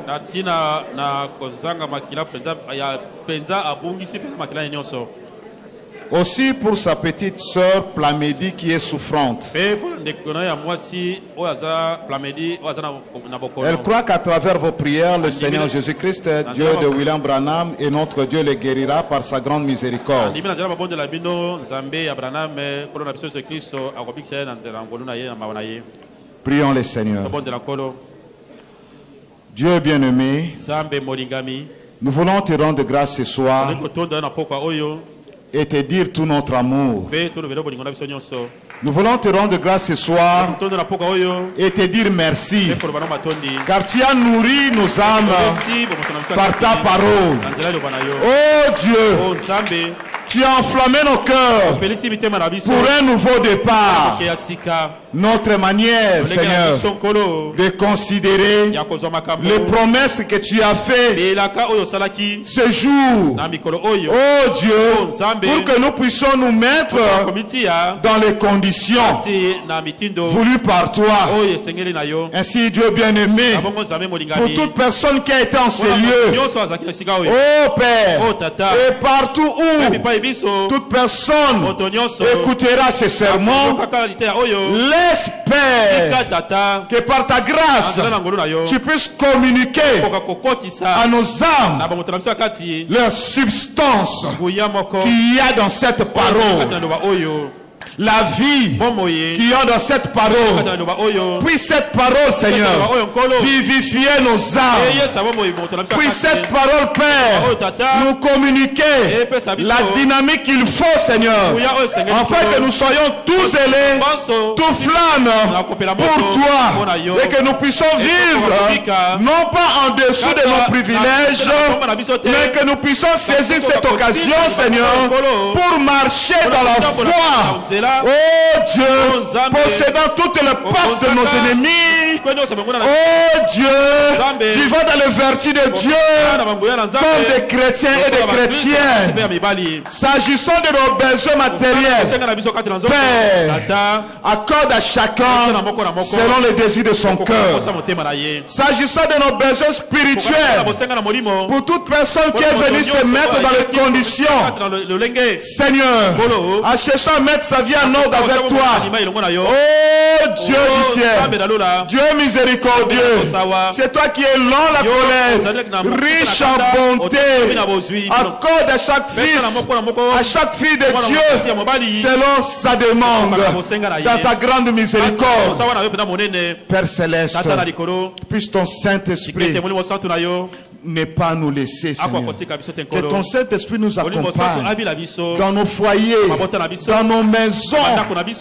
Aussi pour sa petite sœur Plamédie qui est souffrante. Elle croit qu'à travers vos prières, le Seigneur Jésus-Christ, Dieu de William Branham, et notre Dieu le guérira par sa grande miséricorde. Prions le Seigneur. Dieu bien-aimé, nous voulons te rendre grâce ce soir et te dire tout notre amour. Nous voulons te rendre grâce ce soir et te dire merci, car tu as nourri nos âmes par ta parole. Oh Dieu, tu as enflammé nos cœurs pour un nouveau départ. Notre manière, Seigneur, de considérer les promesses que tu as faites ce jour. Oh Dieu, pour que nous puissions nous mettre dans les conditions voulues par toi. Ainsi, Dieu bien-aimé, pour toute personne qui a été en ces lieux, oh Père, et partout où toute personne écoutera ces sermons, l'espère que par ta grâce, tu puisses communiquer à nos âmes leur substance qu'il y a dans cette parole. La vie qui est dans cette parole. Puis cette parole, Seigneur, vivifier nos âmes. Puis cette parole, Père, nous communiquer la dynamique qu'il faut, Seigneur, afin que nous soyons tous zélés, tous flammes pour toi, et que nous puissions vivre non pas en dessous de nos privilèges, mais que nous puissions saisir cette occasion, Seigneur, pour marcher dans la foi. Oh Dieu, possédant toutes les portes de nos ennemis. Oh Dieu, vivant dans les vertus de Dieu comme des chrétiens et des chrétiennes. S'agissant de nos besoins matériels, Père, accorde à chacun selon les désirs de son cœur. S'agissant de nos besoins spirituels, pour toute personne qui est venue se mettre dans les conditions, Seigneur, en cherchant à mettre sa vie en ordre avec toi. Oh Dieu du ciel, Dieu miséricordieux, c'est toi qui es lent la colère, riche en bonté. Accorde à chaque fils, à chaque fille de Dieu selon sa demande, dans ta grande miséricorde. Père céleste, puisse ton Saint-Esprit ne pas nous laisser, Seigneur. Que ton Saint-Esprit nous accompagne dans nos foyers, dans nos maisons,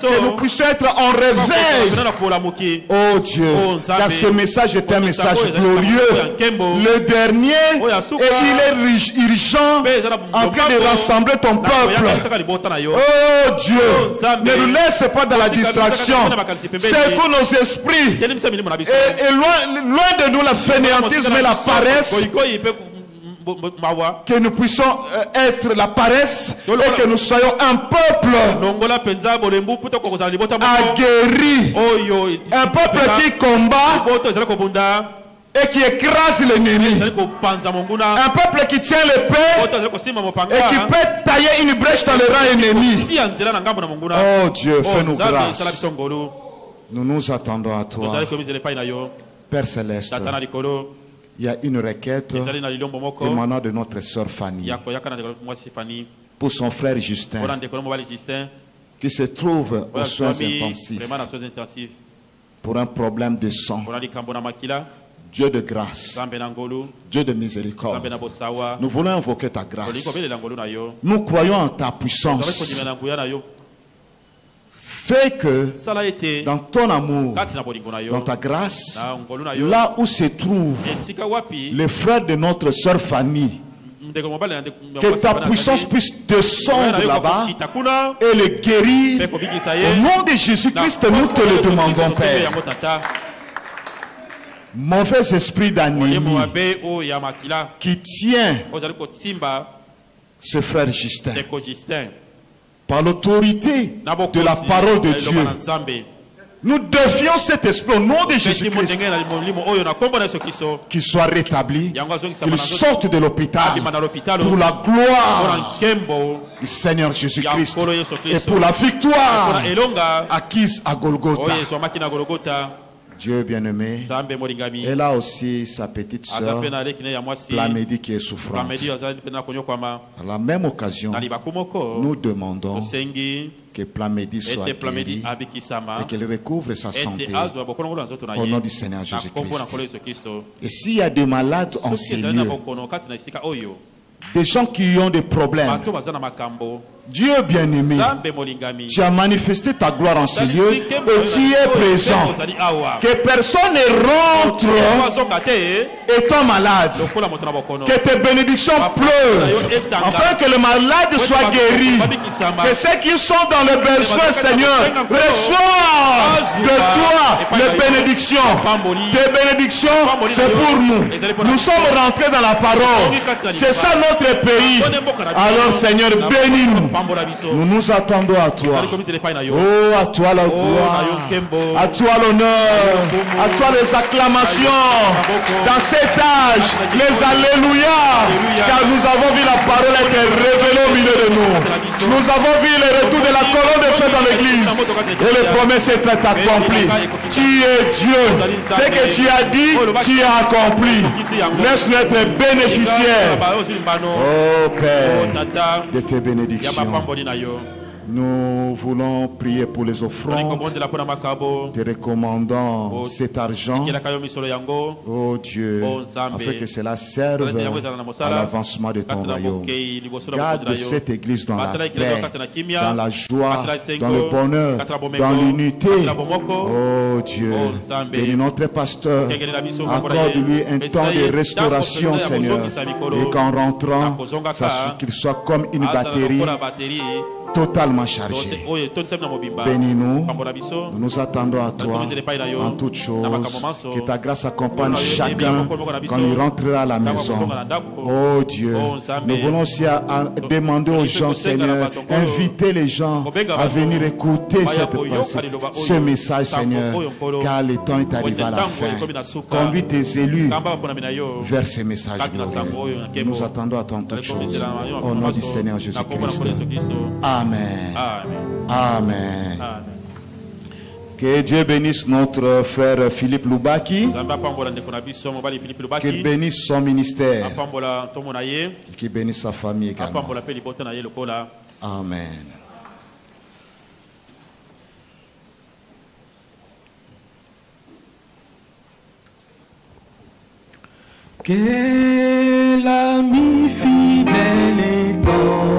que nous puissions être en réveil. Oh Dieu, car ce message est un message glorieux, le dernier, et il est urgent, en train de rassembler ton peuple. Oh Dieu, ne nous laisse pas dans la distraction. Secoue nos esprits et loin de nous la fainéantisme et la paresse. Que nous puissions être la paresse et que nous soyons un peuple aguerri, un peuple qui combat et qui écrase l'ennemi, un peuple qui tient l'épée et qui peut tailler une brèche dans le rang ennemi. Oh Dieu, fais-nous grâce. Nous nous attendons à toi, Père Céleste. Il y a une requête émanant de notre sœur Fanny pour son frère Justin qui se trouve aux soins intensifs pour un problème de sang. Dieu de grâce, Dieu de miséricorde, nous voulons invoquer ta grâce. Nous croyons en ta puissance. Fais que dans ton amour, dans ta grâce, là où se trouve le frère de notre sœur Fanny, Que ta puissance puisse descendre là-bas et le guérir. Au nom de Jésus-Christ, nous te le demandons, Père. Mauvais esprit d'anémie qui tient ce frère Justin par l'autorité de la parole de Dieu. Nous défions cet esprit au nom de Jésus-Christ. Qu'il soit rétabli, qu'il sorte de l'hôpital pour la gloire du Seigneur Jésus-Christ et pour la victoire acquise à Golgotha. Dieu bien-aimé, elle a aussi sa petite soeur Plamedi qui est souffrante. À la même occasion, nous demandons que Plamedi soit guérie et qu'elle recouvre sa santé au nom du Seigneur Jésus-Christ. Et s'il y a des malades en ces lieux, des gens qui ont des problèmes, Dieu bien-aimé, tu as manifesté ta gloire en ce lieu et tu es présent. Que personne ne rentre étant malade. Que tes bénédictions pleurent afin que le malade soit guéri. Que ceux qui sont dans le besoin, Seigneur, reçoivent de toi les bénédictions. Tes bénédictions, c'est pour nous. Nous sommes rentrés dans la parole. C'est ça notre pays. Alors Seigneur, bénis-nous. Nous nous attendons à toi. Oh, à toi la gloire, à toi l'honneur, à toi les acclamations. Dans cet âge, les alléluia, car nous avons vu la parole être révélée au milieu de nous. Nous avons vu le retour de la colonne de feu dans l'église. Et les promesses étaient accomplies. Tu es Dieu. Ce que tu as dit, tu as accompli. Laisse-nous être bénéficiaires, oh Père, de tes bénédictions. Nous voulons prier pour les offrandes, te recommandant cet argent, oh Dieu, afin que cela serve à l'avancement de ton royaume. Garde cette église dans la paix, dans la joie, dans le bonheur, dans l'unité. Oh Dieu, bénis notre pasteur, accorde-lui un temps de restauration, Seigneur, et qu'en rentrant, qu'il soit comme une batterie totalement chargé. Bénis-nous. Nous nous attendons à toi en toutes choses. Que ta grâce accompagne chacun quand il rentrera à la maison. Oh Dieu, nous voulons aussi demander aux gens, Seigneur, inviter les gens à venir écouter ce message, Seigneur, car le temps est arrivé à la fin. Conduis tes élus vers ces messages glorieux. Nous attendons à toi en toutes choses. Au nom du Seigneur Jésus-Christ. Amen. Amen. Que Dieu bénisse notre frère Philippe Lubaki. Qu'il bénisse son ministère. Qu'il bénisse sa famille également. Amen. Quel ami fidèle est ton